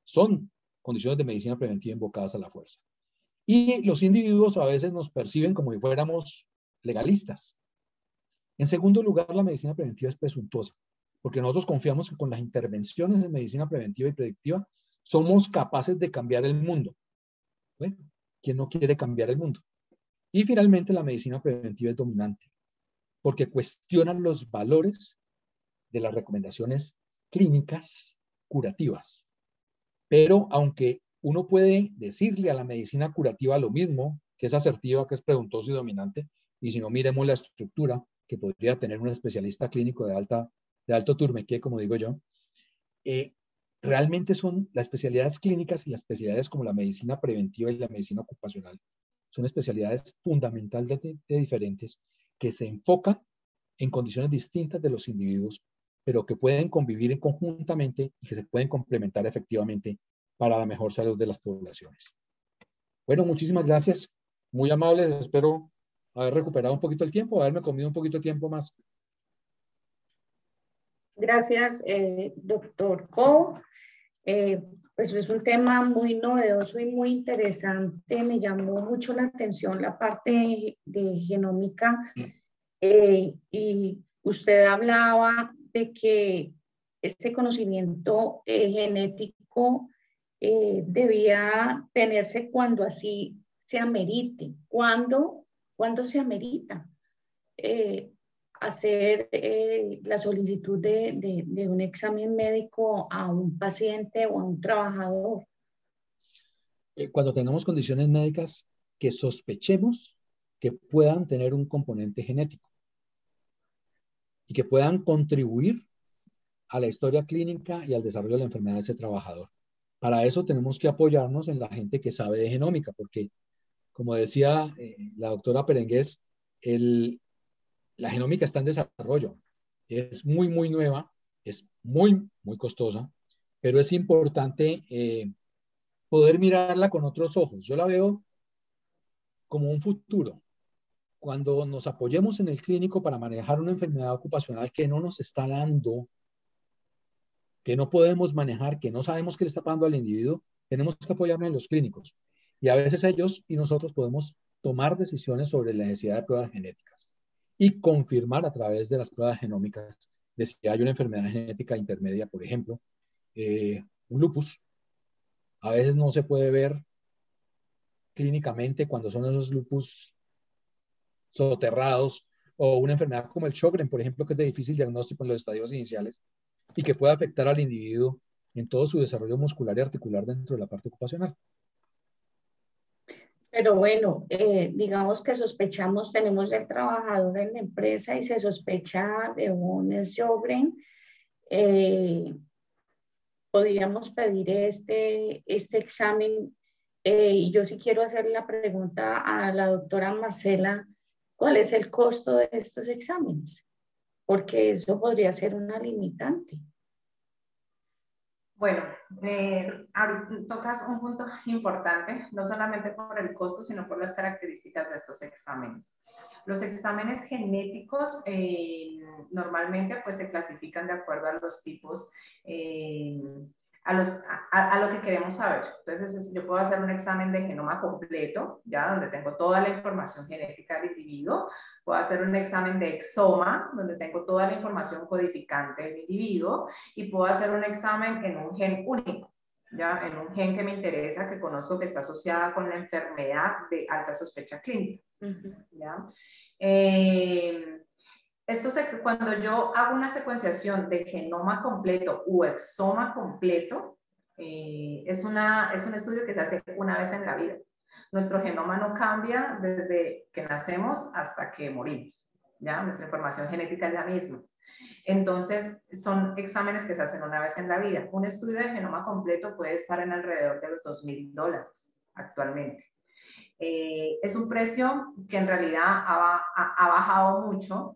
Son condiciones de medicina preventiva invocadas a la fuerza. Y los individuos a veces nos perciben como si fuéramos legalistas. En segundo lugar, la medicina preventiva es presuntuosa, porque nosotros confiamos que con las intervenciones de medicina preventiva y predictiva somos capaces de cambiar el mundo. Bueno, ¿quién no quiere cambiar el mundo? Y finalmente, la medicina preventiva es dominante, porque cuestiona los valores de las recomendaciones clínicas curativas. Pero aunque uno puede decirle a la medicina curativa lo mismo, que es asertiva, que es presuntuosa y dominante, y si no, miremos la estructura que podría tener un especialista clínico de alto turmequé, como digo yo, realmente son las especialidades clínicas y las especialidades como la medicina preventiva y la medicina ocupacional. Son especialidades fundamentalmente diferentes que se enfocan en condiciones distintas de los individuos, pero que pueden convivir conjuntamente y que se pueden complementar efectivamente para la mejor salud de las poblaciones. Bueno, muchísimas gracias. Muy amables. Espero haber recuperado un poquito el tiempo, haberme comido un poquito de tiempo más. Gracias, doctor Cobo. Pues es un tema muy novedoso y muy interesante. Me llamó mucho la atención la parte de genómica, y usted hablaba de que este conocimiento genético debía tenerse cuando así se amerite. ¿Cuándo se amerita hacer la solicitud de un examen médico a un paciente o a un trabajador? Cuando tengamos condiciones médicas que sospechemos que puedan tener un componente genético y que puedan contribuir a la historia clínica y al desarrollo de la enfermedad de ese trabajador. Para eso tenemos que apoyarnos en la gente que sabe de genómica, porque, como decía la doctora Perengués, la genómica está en desarrollo. Es muy, muy nueva, es muy, muy costosa, pero es importante poder mirarla con otros ojos. Yo la veo como un futuro. Cuando nos apoyemos en el clínico para manejar una enfermedad ocupacional que no nos está dando, que no podemos manejar, que no sabemos qué le está pasando al individuo, tenemos que apoyarnos en los clínicos. Y a veces ellos y nosotros podemos tomar decisiones sobre la necesidad de pruebas genéticas y confirmar a través de las pruebas genómicas de si hay una enfermedad genética intermedia, por ejemplo, un lupus. A veces no se puede ver clínicamente cuando son esos lupus soterrados, o una enfermedad como el Sjögren, por ejemplo, que es de difícil diagnóstico en los estadios iniciales y que puede afectar al individuo en todo su desarrollo muscular y articular dentro de la parte ocupacional. Pero bueno, digamos que sospechamos, tenemos el trabajador en la empresa y se sospecha de un Sjögren, podríamos pedir este examen. Y yo sí quiero hacer la pregunta a la doctora Marcela: ¿cuál es el costo de estos exámenes? Porque eso podría ser una limitante. Bueno, tocas un punto importante, no solamente por el costo, sino por las características de estos exámenes. Los exámenes genéticos normalmente pues se clasifican de acuerdo a los tipos, a lo que queremos saber. Entonces, yo puedo hacer un examen de genoma completo, ya donde tengo toda la información genética del individuo. Puedo hacer un examen de exoma, donde tengo toda la información codificante del individuo, y puedo hacer un examen en un gen único, ya en un gen que me interesa, que conozco que está asociada con la enfermedad de alta sospecha clínica. ¿Ya? Cuando yo hago una secuenciación de genoma completo u exoma completo, es un estudio que se hace una vez en la vida. Nuestro genoma no cambia desde que nacemos hasta que morimos, ¿ya? Nuestra información genética es la misma. Entonces, son exámenes que se hacen una vez en la vida. Un estudio de genoma completo puede estar en alrededor de los $2.000 actualmente. Es un precio que en realidad ha bajado mucho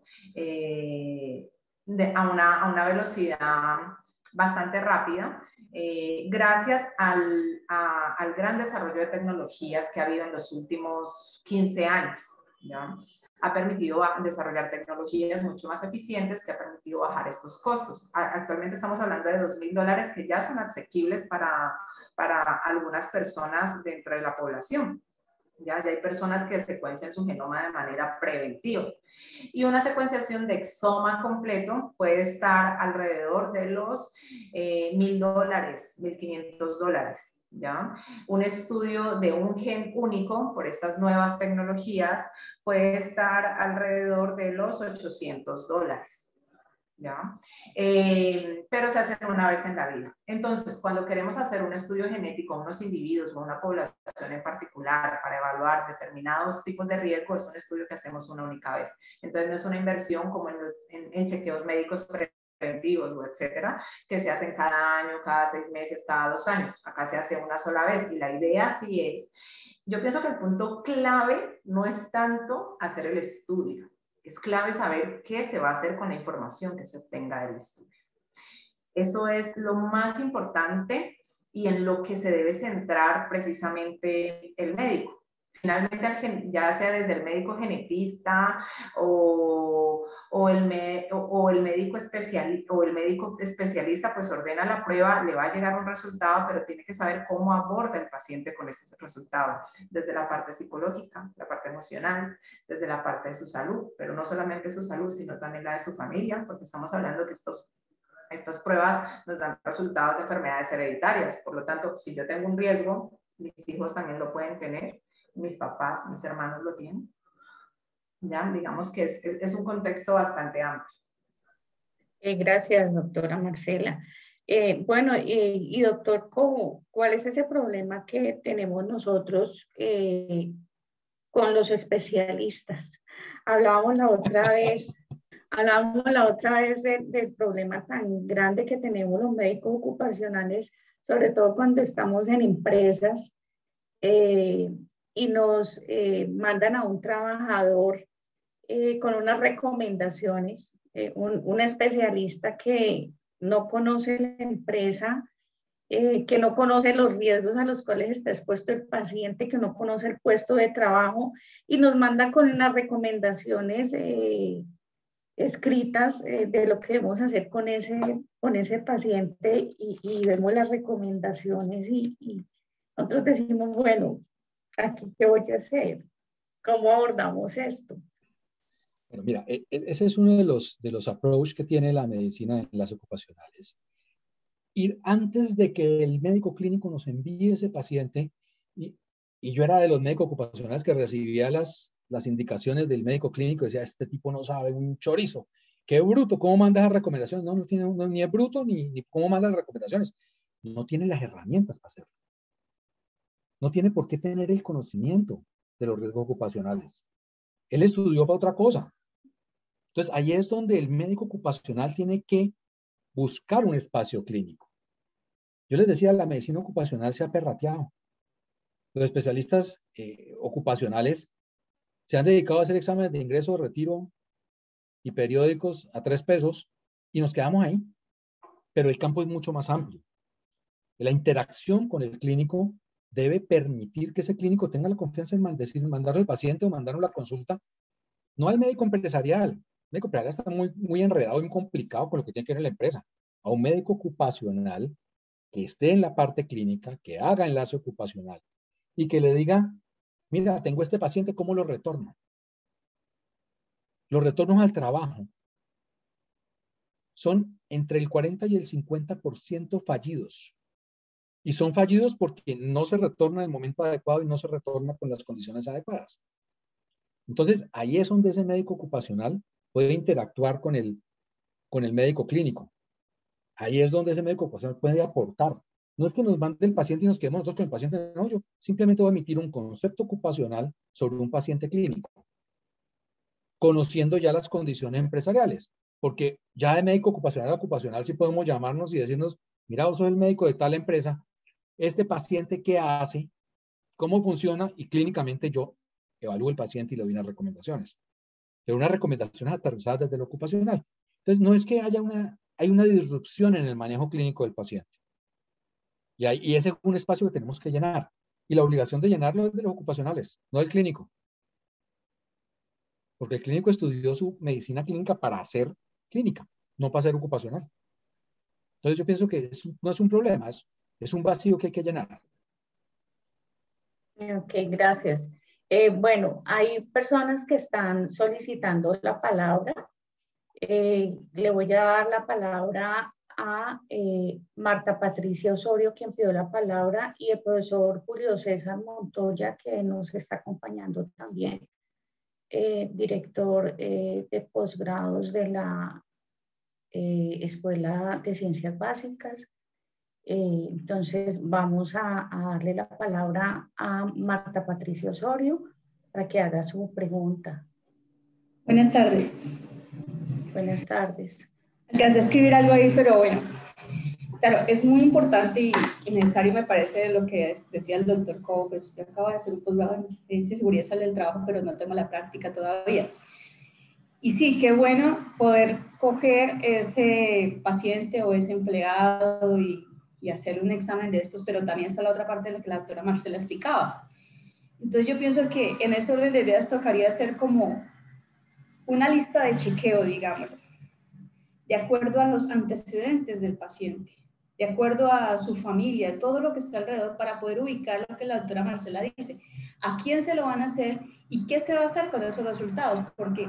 a una velocidad bastante rápida, gracias al gran desarrollo de tecnologías que ha habido en los últimos 15 años. ¿Ya? Ha permitido desarrollar tecnologías mucho más eficientes que ha permitido bajar estos costos. Actualmente estamos hablando de $2.000 que ya son asequibles para algunas personas dentro de la población. Ya hay personas que secuencian su genoma de manera preventiva. Y una secuenciación de exoma completo puede estar alrededor de los $1.000, $1.500. ¿Ya? Un estudio de un gen único por estas nuevas tecnologías puede estar alrededor de los $800. ¿Ya? Pero se hacen una vez en la vida. Entonces, cuando queremos hacer un estudio genético a unos individuos o a una población en particular para evaluar determinados tipos de riesgo, es un estudio que hacemos una única vez. Entonces, no es una inversión como en chequeos médicos preventivos o etcétera, que se hacen cada año, cada 6 meses, cada 2 años. Acá se hace una sola vez y la idea sí es, yo pienso que el punto clave no es tanto hacer el estudio. Es clave saber qué se va a hacer con la información que se obtenga del estudio. Eso es lo más importante y en lo que se debe centrar precisamente el médico. Finalmente, ya sea desde el médico genetista o el médico especialista, pues ordena la prueba, le va a llegar un resultado, pero tiene que saber cómo aborda el paciente con ese resultado, desde la parte psicológica, la parte emocional, desde la parte de su salud, pero no solamente su salud, sino también la de su familia, porque estamos hablando que estas pruebas nos dan resultados de enfermedades hereditarias. Por lo tanto, si yo tengo un riesgo, mis hijos también lo pueden tener, mis papás, mis hermanos lo tienen. Ya, digamos que es un contexto bastante amplio. Gracias, doctora Marcela. Bueno, y doctor Cobo, ¿cuál es ese problema que tenemos nosotros con los especialistas? Hablábamos la otra vez del problema tan grande que tenemos los médicos ocupacionales, sobre todo cuando estamos en empresas y nos mandan a un trabajador con unas recomendaciones, un especialista que no conoce la empresa, que no conoce los riesgos a los cuales está expuesto el paciente, que no conoce el puesto de trabajo y nos manda con unas recomendaciones escritas de lo que debemos hacer con ese paciente y vemos las recomendaciones y nosotros decimos, bueno, ¿aquí qué voy a hacer? ¿Cómo abordamos esto? Bueno, mira, ese es uno de los approach que tiene la medicina en las ocupacionales. Ir antes de que el médico clínico nos envíe ese paciente, y yo era de los médicos ocupacionales que recibía las indicaciones del médico clínico, decía, este tipo no sabe un chorizo, qué bruto, ¿cómo manda las recomendaciones? No tiene, ni es bruto, ni cómo manda las recomendaciones. No tiene las herramientas para hacerlo. No tiene por qué tener el conocimiento de los riesgos ocupacionales. Él estudió para otra cosa. Entonces, ahí es donde el médico ocupacional tiene que buscar un espacio clínico. Yo les decía, la medicina ocupacional se ha perrateado. Los especialistas ocupacionales se han dedicado a hacer exámenes de ingreso, retiro y periódicos a 3 pesos y nos quedamos ahí. Pero el campo es mucho más amplio. La interacción con el clínico debe permitir que ese clínico tenga la confianza en mandarle al paciente o mandarle la consulta, no al médico empresarial. El médico empresarial está muy enredado y muy complicado con lo que tiene que ver en la empresa. A un médico ocupacional que esté en la parte clínica, que haga enlace ocupacional y que le diga, mira, tengo este paciente, ¿cómo lo retorno? Los retornos al trabajo son entre el 40 y el 50% fallidos. Y son fallidos porque no se retorna en el momento adecuado y no se retorna con las condiciones adecuadas. Entonces, ahí es donde ese médico ocupacional puede interactuar con el médico clínico. Ahí es donde ese médico ocupacional puede aportar. No es que nos mande el paciente y nos quedemos nosotros con el paciente, no, yo simplemente voy a emitir un concepto ocupacional sobre un paciente clínico, conociendo ya las condiciones empresariales, porque ya de médico ocupacional a ocupacional sí podemos llamarnos y decirnos, mira, vos sos el médico de tal empresa, este paciente qué hace, cómo funciona, y clínicamente yo evalúo el paciente y le doy unas recomendaciones. Pero unas recomendaciones aterrizadas desde lo ocupacional. Entonces, no es que hay una disrupción en el manejo clínico del paciente. Y ese es un espacio que tenemos que llenar. Y la obligación de llenarlo es de los ocupacionales, no del clínico. Porque el clínico estudió su medicina clínica para hacer clínica, no para ser ocupacional. Entonces, yo pienso que no es un problema, es un vacío que hay que llenar. Ok, gracias. Bueno, hay personas que están solicitando la palabra. Le voy a dar la palabra a Marta Patricia Osorio, quien pidió la palabra, y el profesor Julio César Montoya, que nos está acompañando también, director de posgrados de la Escuela de Ciencias Básicas. Entonces vamos a darle la palabra a Marta Patricia Osorio para que haga su pregunta. Buenas tardes. Buenas tardes. Alcancé a escribir algo ahí, pero bueno. Claro, es muy importante y necesario, me parece, lo que decía el doctor Cobo, pero yo acabo de hacer un posgrado en Ciencia y Seguridad Social del Trabajo, pero no tengo la práctica todavía. Y sí, qué bueno poder coger ese paciente o ese empleado y hacer un examen de estos, pero también está la otra parte de la que la doctora Marcela explicaba. Entonces yo pienso que en ese orden de ideas tocaría hacer como una lista de chequeo, digamos, de acuerdo a los antecedentes del paciente, de acuerdo a su familia, todo lo que está alrededor, para poder ubicar lo que la doctora Marcela dice, a quién se lo van a hacer y qué se va a hacer con esos resultados, porque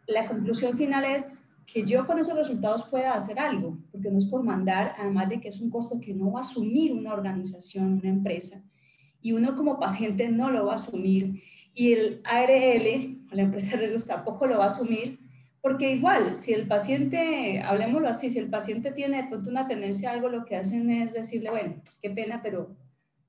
la conclusión final es que yo con esos resultados pueda hacer algo, porque no es por mandar, además de que es un costo que no va a asumir una organización, una empresa, y uno como paciente no lo va a asumir, y el ARL, la empresa de riesgos, tampoco lo va a asumir, porque igual, si el paciente, hablemoslo así, si el paciente tiene de pronto una tendencia a algo, lo que hacen es decirle, bueno, qué pena, pero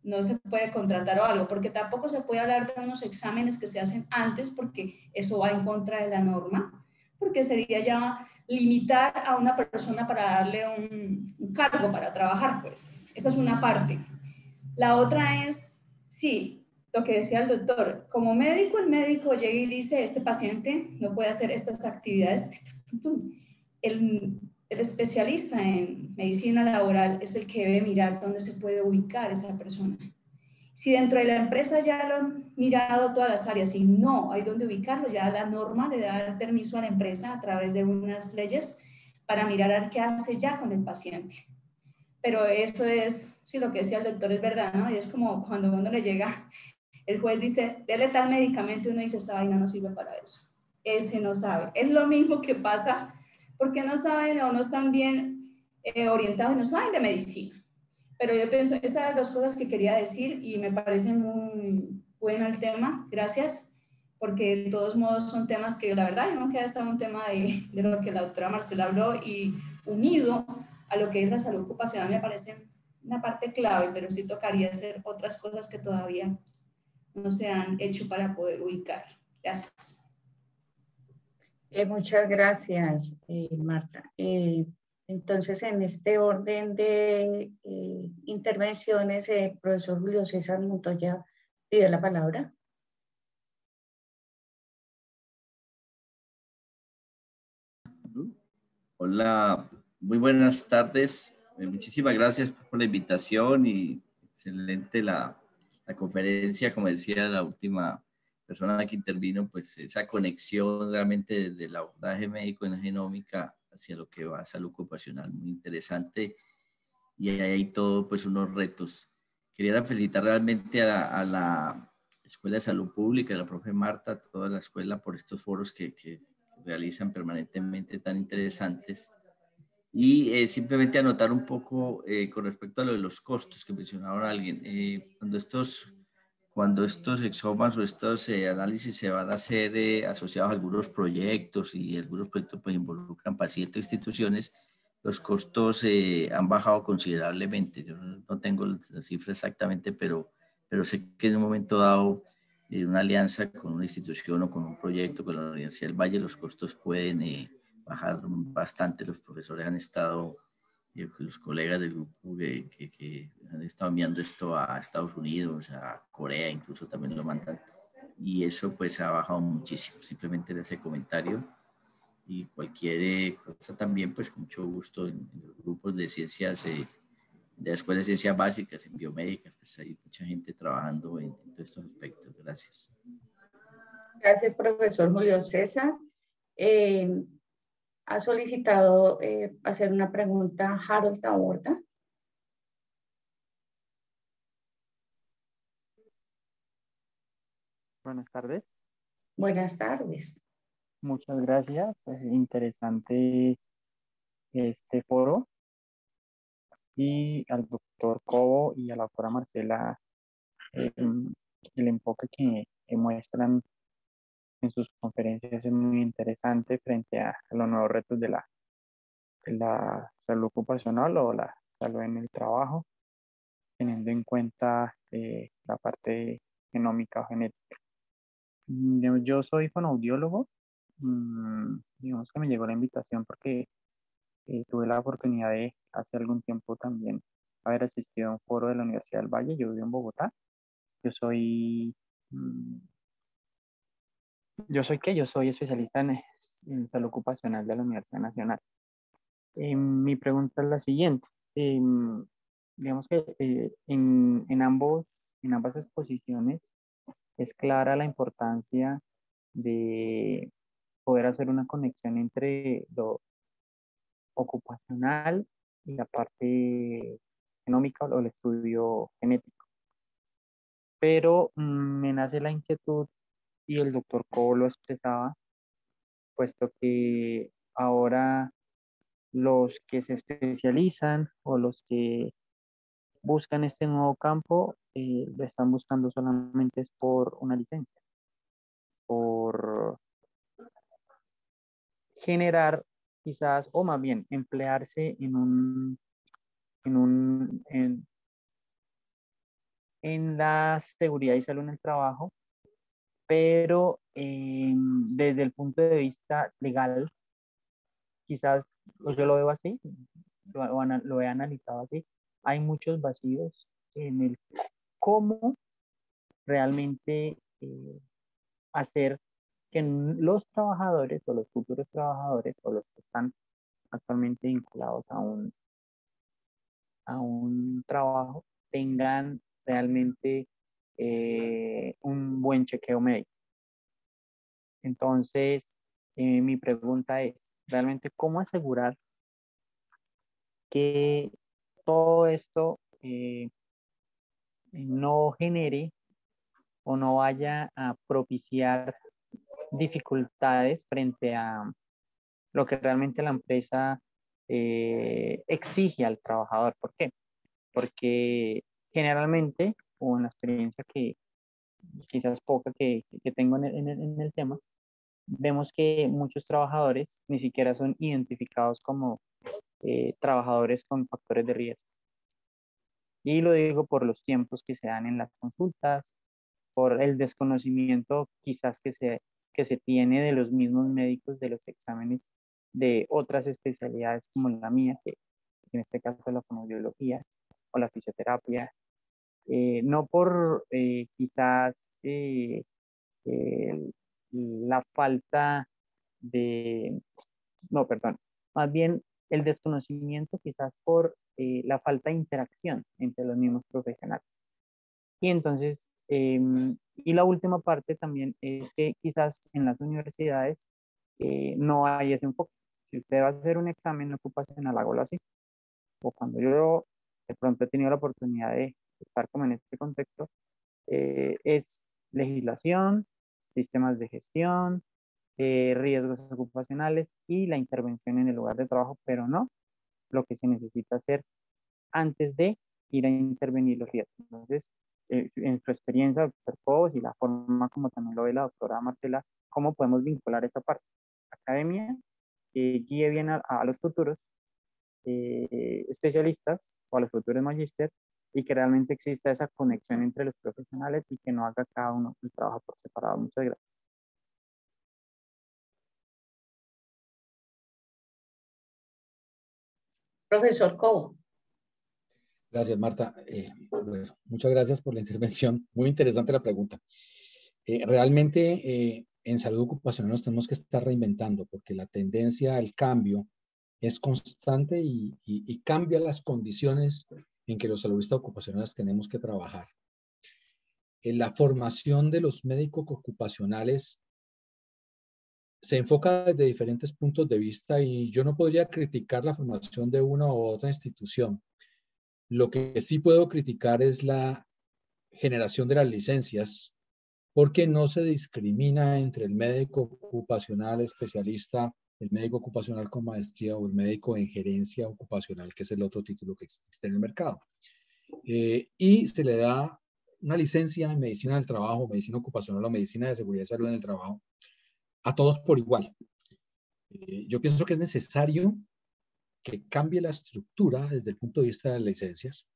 no se puede contratar o algo, porque tampoco se puede hablar de unos exámenes que se hacen antes, porque eso va en contra de la norma, porque sería ya limitar a una persona para darle un cargo para trabajar, pues. Esa es una parte. La otra es, sí, lo que decía el doctor, como médico, el médico llega y dice, este paciente no puede hacer estas actividades. El especialista en medicina laboral es el que debe mirar dónde se puede ubicar esa persona. Si dentro de la empresa ya lo han mirado todas las áreas y no hay dónde ubicarlo, ya la norma le da el permiso a la empresa a través de unas leyes para mirar a ver qué hace ya con el paciente. Pero eso es, sí, lo que decía el doctor es verdad, ¿no? Y es como cuando uno le llega, el juez dice, dele tal medicamento, y uno dice, esa vaina no sirve para eso. Ese no sabe. Es lo mismo que pasa porque no saben o no están bien orientados y no saben de medicina. Pero yo pienso, esas dos cosas que quería decir y me parece muy bueno el tema, gracias, porque de todos modos son temas que la verdad no queda hasta un tema de lo que la doctora Marcela habló y unido a lo que es la salud ocupacional me parece una parte clave, pero sí tocaría hacer otras cosas que todavía no se han hecho para poder ubicar. Gracias. Muchas gracias, Marta. Entonces, en este orden de intervenciones, el profesor Julio César Montoya pide la palabra. Hola, muy buenas tardes. Muchísimas gracias por la invitación y excelente la conferencia. Como decía la última persona que intervino, pues esa conexión realmente desde el abordaje médico en la genómica hacia lo que va a salud ocupacional, muy interesante. Y ahí hay todo, pues unos retos. Quería felicitar realmente a la Escuela de Salud Pública, a la profe Marta, a toda la escuela por estos foros que realizan permanentemente tan interesantes. Y simplemente anotar un poco con respecto a lo de los costos que mencionaron alguien. Cuando estos cuando estos exomas o estos análisis se van a hacer asociados a algunos proyectos y algunos proyectos pues involucran pacientes e instituciones, los costos han bajado considerablemente. Yo no tengo la cifra exactamente, pero sé que en un momento dado una alianza con una institución o con un proyecto con la Universidad del Valle, los costos pueden bajar bastante. Los profesores han estado los colegas del grupo que han estado enviando esto a Estados Unidos, a Corea, incluso también lo mandan. Y eso pues ha bajado muchísimo. Simplemente en ese comentario y cualquier cosa también, pues con mucho gusto en los grupos de ciencias, de la Escuela de Ciencias Básicas, en biomédicas, pues hay mucha gente trabajando en todos estos aspectos. Gracias. Gracias, profesor Julio César. Ha solicitado hacer una pregunta Harold Taborda. Buenas tardes. Buenas tardes. Muchas gracias. Interesante este foro. Y al doctor Cobo y a la doctora Marcela, el enfoque que muestran en sus conferencias es muy interesante frente a los nuevos retos de la salud ocupacional o la salud en el trabajo, teniendo en cuenta la parte genómica o genética. Yo soy fonoaudiólogo. Digamos que me llegó la invitación porque tuve la oportunidad de hace algún tiempo también haber asistido a un foro de la Universidad del Valle. Yo vivo en Bogotá. Yo soy, mm, yo soy especialista en salud ocupacional de la Universidad Nacional. Mi pregunta es la siguiente. Digamos que en ambas exposiciones es clara la importancia de poder hacer una conexión entre lo ocupacional y la parte genómica o el estudio genético. Pero me nace la inquietud y el doctor Cobo lo expresaba, puesto que ahora los que se especializan o los que buscan este nuevo campo lo están buscando solamente es por una licencia, por generar quizás, o más bien emplearse en la seguridad y salud en el trabajo, pero desde el punto de vista legal, quizás yo lo veo así, lo he analizado así, hay muchos vacíos en el cómo realmente hacer que los trabajadores o los futuros trabajadores o los que están actualmente vinculados a un trabajo tengan realmente un buen chequeo médico. Entonces, mi pregunta es, realmente, ¿cómo asegurar que todo esto no genere o no vaya a propiciar dificultades frente a lo que realmente la empresa exige al trabajador? ¿Por qué? Porque generalmente, o en la experiencia que quizás poca que tengo en el tema, vemos que muchos trabajadores ni siquiera son identificados como trabajadores con factores de riesgo. Y lo digo por los tiempos que se dan en las consultas, por el desconocimiento quizás que se tiene de los mismos médicos de los exámenes de otras especialidades como la mía, que en este caso es la fonoaudiología o la fisioterapia. No por quizás la falta de, no, perdón, más bien el desconocimiento quizás por la falta de interacción entre los mismos profesionales. Y entonces, y la última parte también es que quizás en las universidades no hay ese enfoque. Si usted va a hacer un examen ocupacional, hágalo así. O cuando yo de pronto he tenido la oportunidad de estar como en este contexto, es legislación, sistemas de gestión, riesgos ocupacionales y la intervención en el lugar de trabajo, pero no lo que se necesita hacer antes de ir a intervenir los riesgos. Entonces, en su experiencia, doctor Cobos, y la forma como también lo ve la doctora Marcela, cómo podemos vincular esa parte. Academia guíe bien a los futuros especialistas o a los futuros magíster, y que realmente exista esa conexión entre los profesionales y que no haga cada uno el trabajo por separado. Muchas gracias. Profesor Cobo. Gracias, Marta. Bueno, muchas gracias por la intervención. Muy interesante la pregunta. Realmente en salud ocupacional nos tenemos que estar reinventando porque la tendencia al cambio es constante y cambia las condiciones en que los saludistas ocupacionales tenemos que trabajar. La formación de los médicos ocupacionales se enfoca desde diferentes puntos de vista y yo no podría criticar la formación de una u otra institución. Lo que sí puedo criticar es la generación de las licencias, porque no se discrimina entre el médico ocupacional especialista, el médico ocupacional con maestría o el médico en gerencia ocupacional, que es el otro título que existe en el mercado. Y se le da una licencia en medicina del trabajo, medicina ocupacional o medicina de seguridad y salud en el trabajo a todos por igual. Yo pienso que es necesario que cambie la estructura desde el punto de vista de las licencias,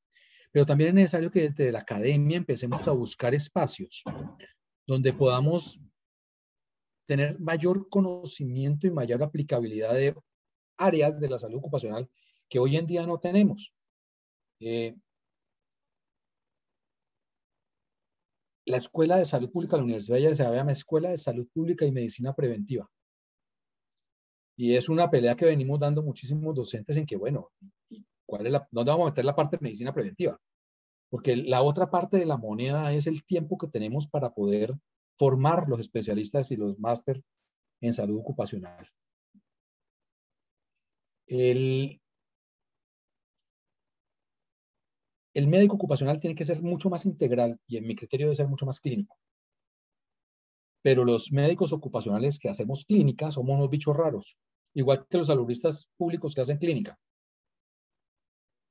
pero también es necesario que desde la academia empecemos a buscar espacios donde podamos tener mayor conocimiento y mayor aplicabilidad de áreas de la salud ocupacional que hoy en día no tenemos. La Escuela de Salud Pública de la Universidad de se llama Escuela de Salud Pública y Medicina Preventiva. Y es una pelea que venimos dando muchísimos docentes en que, bueno, ¿dónde vamos a meter la parte de medicina preventiva? Porque la otra parte de la moneda es el tiempo que tenemos para poder formar los especialistas y los máster en salud ocupacional. El médico ocupacional tiene que ser mucho más integral y en mi criterio debe ser mucho más clínico. Pero los médicos ocupacionales que hacemos clínica somos unos bichos raros, igual que los saludistas públicos que hacen clínica.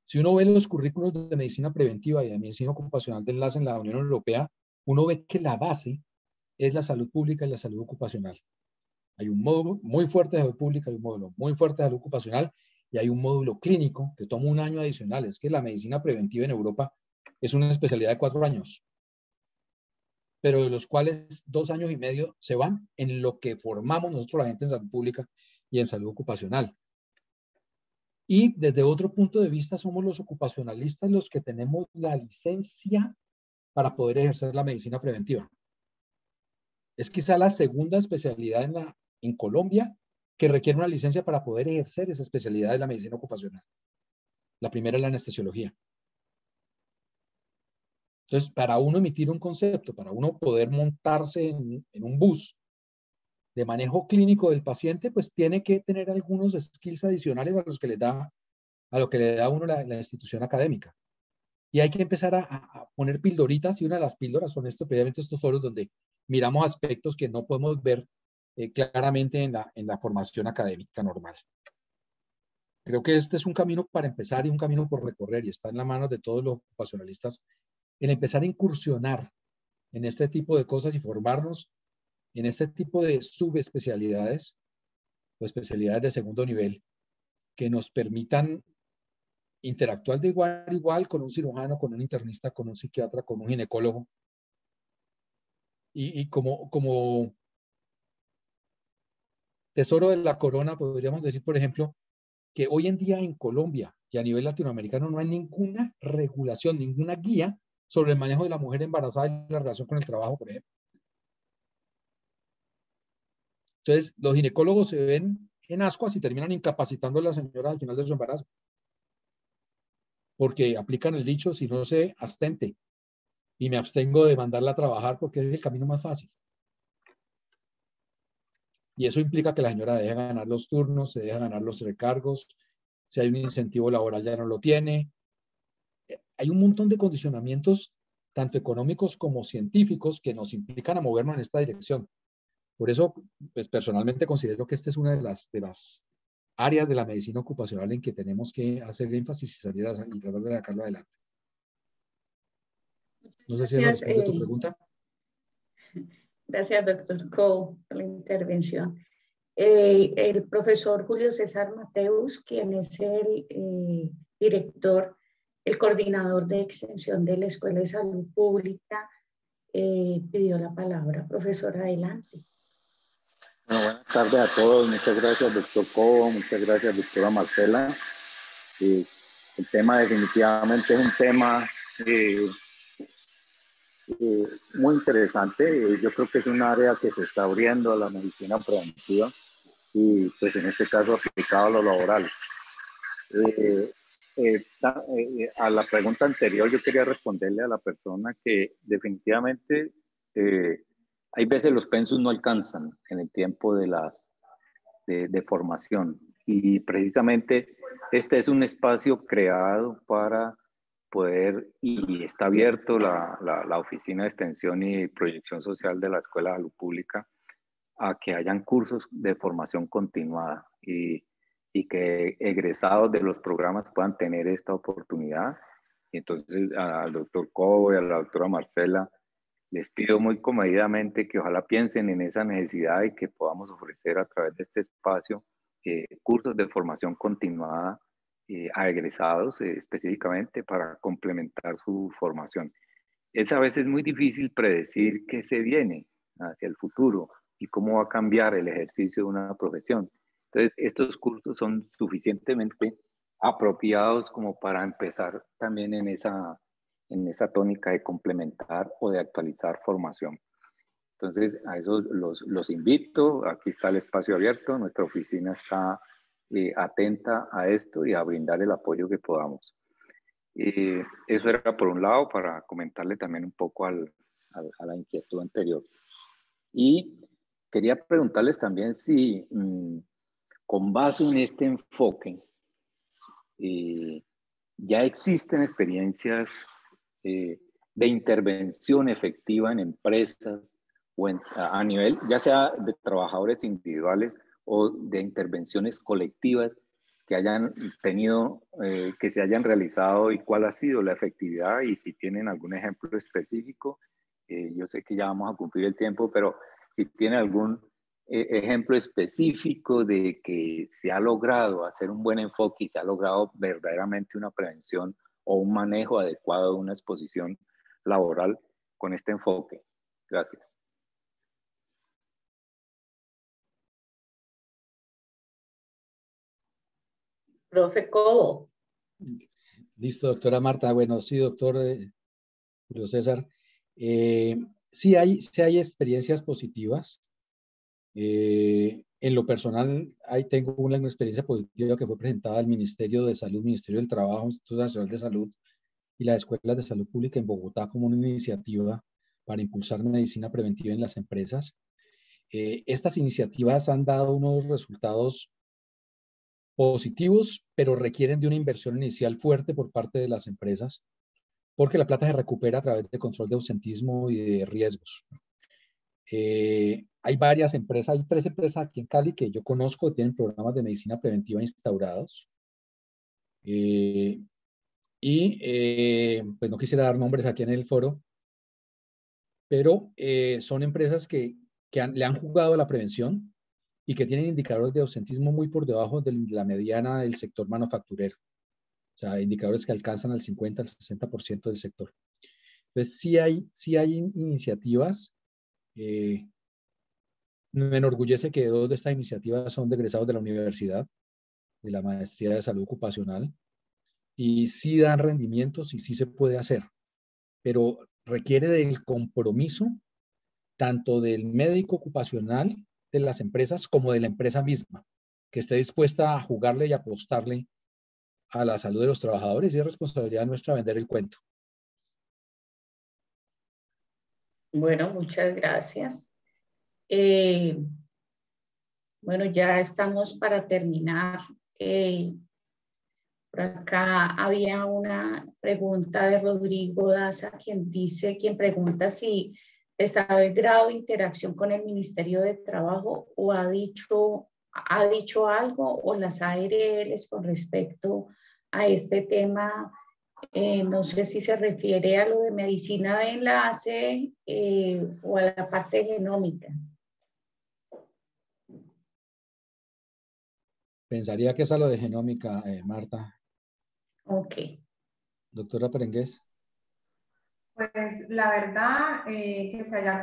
Si uno ve los currículos de medicina preventiva y de medicina ocupacional de enlace en la Unión Europea, uno ve que la base es la salud pública y la salud ocupacional. Hay un módulo muy fuerte de salud pública, hay un módulo muy fuerte de salud ocupacional y hay un módulo clínico que toma un año adicional. Es que la medicina preventiva en Europa es una especialidad de 4 años, pero de los cuales 2 años y medio se van en lo que formamos nosotros la gente en salud pública y en salud ocupacional. Y desde otro punto de vista somos los ocupacionalistas los que tenemos la licencia para poder ejercer la medicina preventiva. Es quizá la segunda especialidad en Colombia que requiere una licencia para poder ejercer esa especialidad de la medicina ocupacional. La primera es la anestesiología. Entonces, para uno emitir un concepto, para uno poder montarse en un bus de manejo clínico del paciente, pues tiene que tener algunos skills adicionales a los que le da a uno la institución académica. Y hay que empezar a poner pildoritas, y una de las píldoras son previamente estos foros donde miramos aspectos que no podemos ver claramente en la formación académica normal. Creo que este es un camino para empezar y un camino por recorrer, y está en la mano de todos los ocupacionalistas en empezar a incursionar en este tipo de cosas y formarnos en este tipo de subespecialidades o especialidades de segundo nivel que nos permitan interactuar de igual a igual con un cirujano, con un internista, con un psiquiatra, con un ginecólogo. Y como tesoro de la corona, podríamos decir, por ejemplo, que hoy en día en Colombia y a nivel latinoamericano no hay ninguna regulación, ninguna guía sobre el manejo de la mujer embarazada y la relación con el trabajo, por ejemplo. Entonces, los ginecólogos se ven en ascuas y terminan incapacitando a la señora al final de su embarazo. Porque aplican el dicho, si no se abstente, y me abstengo de mandarla a trabajar porque es el camino más fácil. Y eso implica que la señora deje ganar los turnos, se deja ganar los recargos, si hay un incentivo laboral ya no lo tiene. Hay un montón de condicionamientos, tanto económicos como científicos, que nos implican a movernos en esta dirección. Por eso, pues personalmente considero que esta es una de las áreas de la medicina ocupacional en que tenemos que hacer énfasis y tratar de sacarlo adelante. No sé si eso Gracias, responde a tu pregunta. Gracias, doctor Cole, por la intervención. El profesor Julio César Mateus, quien es el director, el coordinador de extensión de la Escuela de Salud Pública, pidió la palabra. Profesor, adelante. Bueno, buenas tardes a todos. Muchas gracias, doctor Cobo. Muchas gracias, doctora Marcela. El tema definitivamente es un tema muy interesante. Yo creo que es un área que se está abriendo a la medicina preventiva y pues en este caso aplicado a lo laboral. A la pregunta anterior yo quería responderle a la persona que definitivamente hay veces los pensos no alcanzan en el tiempo de formación y precisamente este es un espacio creado para poder, y está abierto la Oficina de Extensión y Proyección Social de la Escuela de Salud Pública a que hayan cursos de formación continuada y que egresados de los programas puedan tener esta oportunidad. Y entonces al doctor Cobo y a la doctora Marcela les pido muy comedidamente que ojalá piensen en esa necesidad y que podamos ofrecer a través de este espacio cursos de formación continuada a egresados específicamente para complementar su formación. Es a veces muy difícil predecir qué se viene hacia el futuro y cómo va a cambiar el ejercicio de una profesión. Entonces, estos cursos son suficientemente apropiados como para empezar también en esa tónica de complementar o de actualizar formación. Entonces, a eso los invito. Aquí está el espacio abierto. Nuestra oficina está atenta a esto y a brindar el apoyo que podamos. Eso era por un lado para comentarle también un poco a la inquietud anterior. Y quería preguntarles también si con base en este enfoque ya existen experiencias de intervención efectiva en empresas o a nivel ya sea de trabajadores individuales o de intervenciones colectivas que hayan tenido, que se hayan realizado y cuál ha sido la efectividad y si tienen algún ejemplo específico. Yo sé que ya vamos a cumplir el tiempo, pero si tienen algún ejemplo específico de que se ha logrado hacer un buen enfoque y se ha logrado verdaderamente una prevención o un manejo adecuado de una exposición laboral con este enfoque. Gracias. Profe Cobo. Listo, doctora Marta. Bueno, sí, doctor Julio César. Sí hay experiencias positivas. En lo personal, tengo una experiencia positiva que fue presentada al Ministerio de Salud, Ministerio del Trabajo, Instituto Nacional de Salud y las Escuelas de Salud Pública en Bogotá como una iniciativa para impulsar medicina preventiva en las empresas. Estas iniciativas han dado unos resultados positivos, pero requieren de una inversión inicial fuerte por parte de las empresas, porque la plata se recupera a través de control de ausentismo y de riesgos. Hay varias empresas, hay 3 empresas aquí en Cali que yo conozco que tienen programas de medicina preventiva instaurados. Pues no quisiera dar nombres aquí en el foro, pero son empresas que le han jugado a la prevención y que tienen indicadores de ausentismo muy por debajo de la mediana del sector manufacturero. O sea, indicadores que alcanzan al 50, al 60% del sector. Entonces, sí hay iniciativas. Me enorgullece que 2 de estas iniciativas son de egresados de la universidad, de la Maestría de Salud Ocupacional, y sí dan rendimientos y sí se puede hacer, pero requiere del compromiso tanto del médico ocupacional de las empresas como de la empresa misma, que esté dispuesta a jugarle y apostarle a la salud de los trabajadores, y es responsabilidad nuestra vender el cuento. Bueno, muchas gracias. Bueno, ya estamos para terminar. Por acá había una pregunta de Rodrigo Daza, quien pregunta si sabe el grado de interacción con el Ministerio de Trabajo o ha dicho algo o las ARLs con respecto a este tema No sé si se refiere a lo de medicina de enlace o a la parte genómica. Pensaría que es a lo de genómica, Marta. Ok. Doctora Perengues. Pues la verdad, que se hayan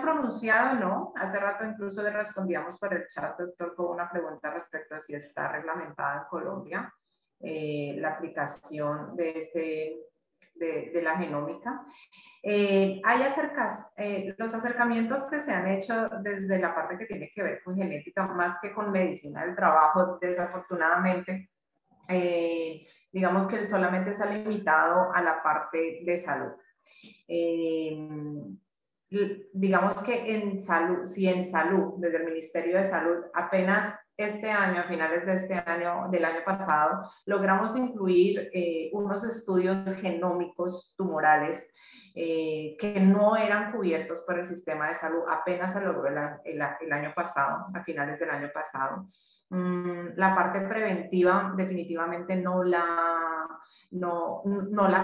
pronunciado, ¿no? Hace rato incluso le respondíamos por el chat, doctor, con una pregunta respecto a si está reglamentada en Colombia la aplicación de la genómica. Los acercamientos que se han hecho desde la parte que tiene que ver con genética, más que con medicina del trabajo, desafortunadamente, digamos que solamente se ha limitado a la parte de salud. Digamos que en salud, si en salud, desde el Ministerio de Salud, apenas este año, a finales de este año, del año pasado, logramos incluir unos estudios genómicos tumorales que no eran cubiertos por el sistema de salud, apenas se logró el año pasado, a finales del año pasado. La parte preventiva definitivamente no la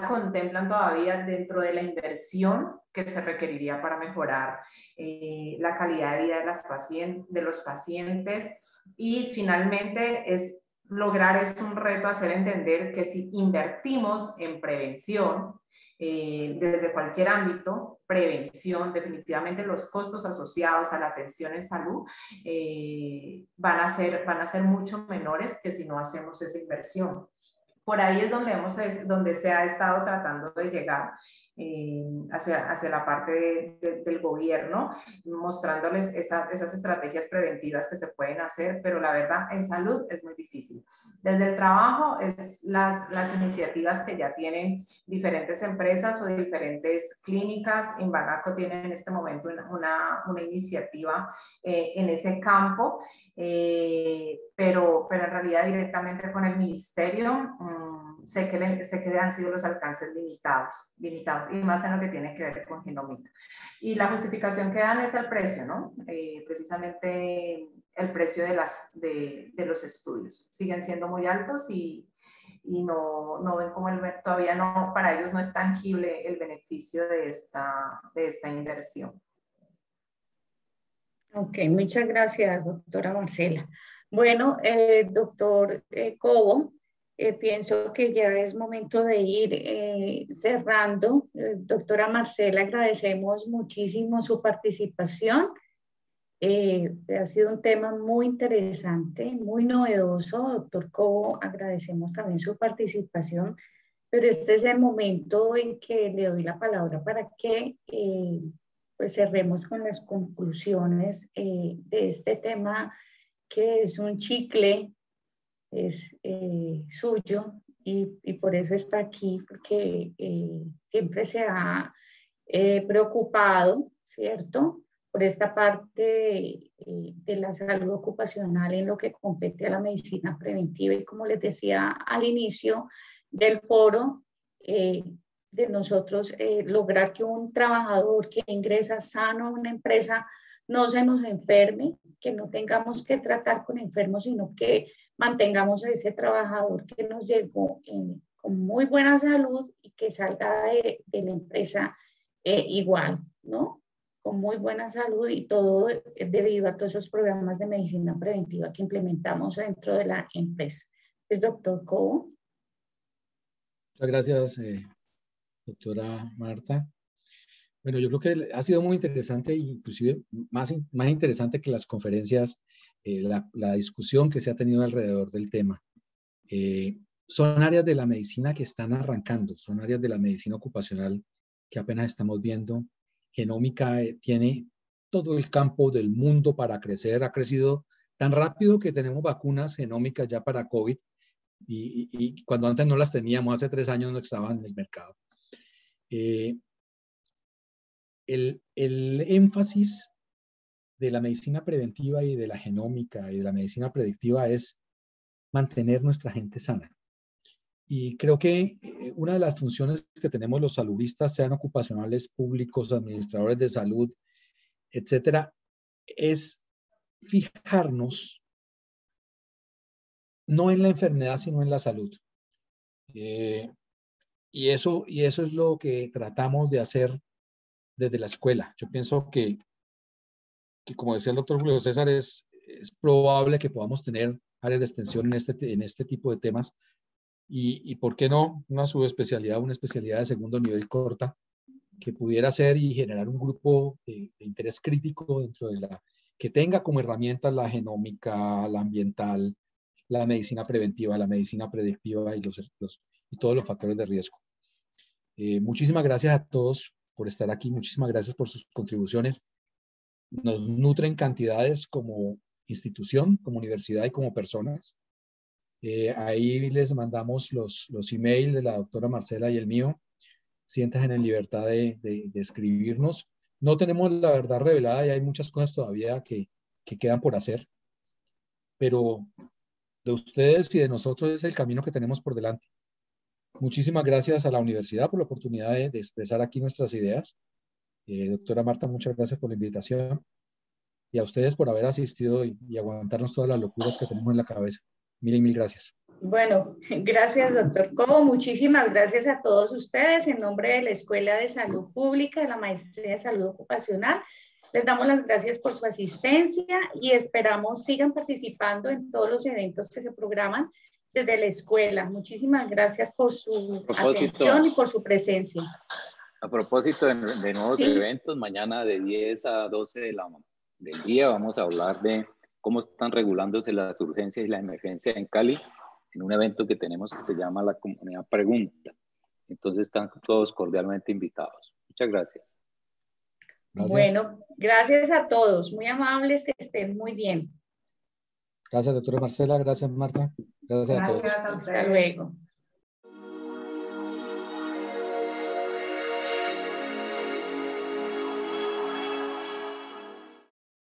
contemplan todavía dentro de la inversión que se requeriría para mejorar la calidad de vida de los pacientes. Y finalmente lograr un reto, hacer entender que si invertimos en prevención, desde cualquier ámbito, prevención, definitivamente los costos asociados a la atención en salud van a ser mucho menores que si no hacemos esa inversión. Por ahí es donde se ha estado tratando de llegar hacia la parte del gobierno, mostrándoles esas estrategias preventivas que se pueden hacer, pero la verdad en salud es muy difícil. Desde el trabajo es las iniciativas que ya tienen diferentes empresas o diferentes clínicas. Inbanaco tiene en este momento una iniciativa en ese campo, pero en realidad directamente con el ministerio sé que han sido los alcances limitados, y más en lo que tiene que ver con genómica. Y la justificación que dan es el precio, ¿no? Precisamente el precio de los estudios. Siguen siendo muy altos y no ven como todavía no, para ellos no es tangible el beneficio de esta inversión. Ok, muchas gracias, doctora Marcela. Bueno, doctor Cobo, pienso que ya es momento de ir cerrando. Doctora Marcela, agradecemos muchísimo su participación. Ha sido un tema muy interesante, muy novedoso. Doctor Cobo, agradecemos también su participación, pero este es el momento en que le doy la palabra para que pues cerremos con las conclusiones de este tema, que es un chicle, es suyo, y por eso está aquí, porque siempre se ha preocupado, ¿cierto?, por esta parte de la salud ocupacional en lo que compete a la medicina preventiva. Y como les decía al inicio del foro, de nosotros lograr que un trabajador que ingresa sano a una empresa no se nos enferme, que no tengamos que tratar con enfermos, sino que mantengamos a ese trabajador que nos llegó con muy buena salud y que salga de la empresa igual, ¿no? Con muy buena salud, y todo debido a todos esos programas de medicina preventiva que implementamos dentro de la empresa. ¿Es doctor Cobo? Muchas gracias, doctora Marta. Bueno, yo creo que ha sido muy interesante, inclusive más interesante que las conferencias, la discusión que se ha tenido alrededor del tema. Son áreas de la medicina que están arrancando, son áreas de la medicina ocupacional que apenas estamos viendo. Genómica tiene todo el campo del mundo para crecer, ha crecido tan rápido que tenemos vacunas genómicas ya para COVID, y cuando antes no las teníamos, hace 3 años no estaban en el mercado. El énfasis de la medicina preventiva y de la genómica y de la medicina predictiva es mantener nuestra gente sana. Y creo que una de las funciones que tenemos los saludistas, sean ocupacionales, públicos, administradores de salud, etcétera, es fijarnos no en la enfermedad, sino en la salud. Y eso es lo que tratamos de hacer desde la escuela. Yo pienso que como decía el doctor Julio César, es probable que podamos tener áreas de extensión en este tipo de temas. Y ¿por qué no una subespecialidad, una especialidad de segundo nivel corta que pudiera ser y generar un grupo de interés crítico dentro de que tenga como herramientas la genómica, la ambiental, la medicina preventiva, la medicina predictiva y todos los factores de riesgo? Muchísimas gracias a todos por estar aquí, muchísimas gracias por sus contribuciones. Nos nutren cantidades como institución, como universidad y como personas. Ahí les mandamos los emails de la doctora Marcela y el mío. Siéntanse en libertad de escribirnos. No tenemos la verdad revelada y hay muchas cosas todavía que quedan por hacer. Pero de ustedes y de nosotros es el camino que tenemos por delante. Muchísimas gracias a la universidad por la oportunidad de expresar aquí nuestras ideas. Doctora Marta, muchas gracias por la invitación. Y a ustedes por haber asistido y aguantarnos todas las locuras que tenemos en la cabeza. Mil gracias. Bueno, gracias, doctor Cobo. Muchísimas gracias a todos ustedes. En nombre de la Escuela de Salud Pública, de la Maestría de Salud Ocupacional, les damos las gracias por su asistencia y esperamos sigan participando en todos los eventos que se programan desde la escuela. Muchísimas gracias por su atención y por su presencia. A propósito de nuevos eventos, mañana de 10 a 12 del día vamos a hablar de cómo están regulándose las urgencias y la emergencia en Cali, en un evento que tenemos que se llama La Comunidad Pregunta. Entonces están todos cordialmente invitados. Muchas gracias. Gracias. Bueno, gracias a todos. Muy amables, que estén muy bien. Gracias, doctora Marcela. Gracias, Marta. Gracias a todos. Gracias a ustedes. Hasta luego.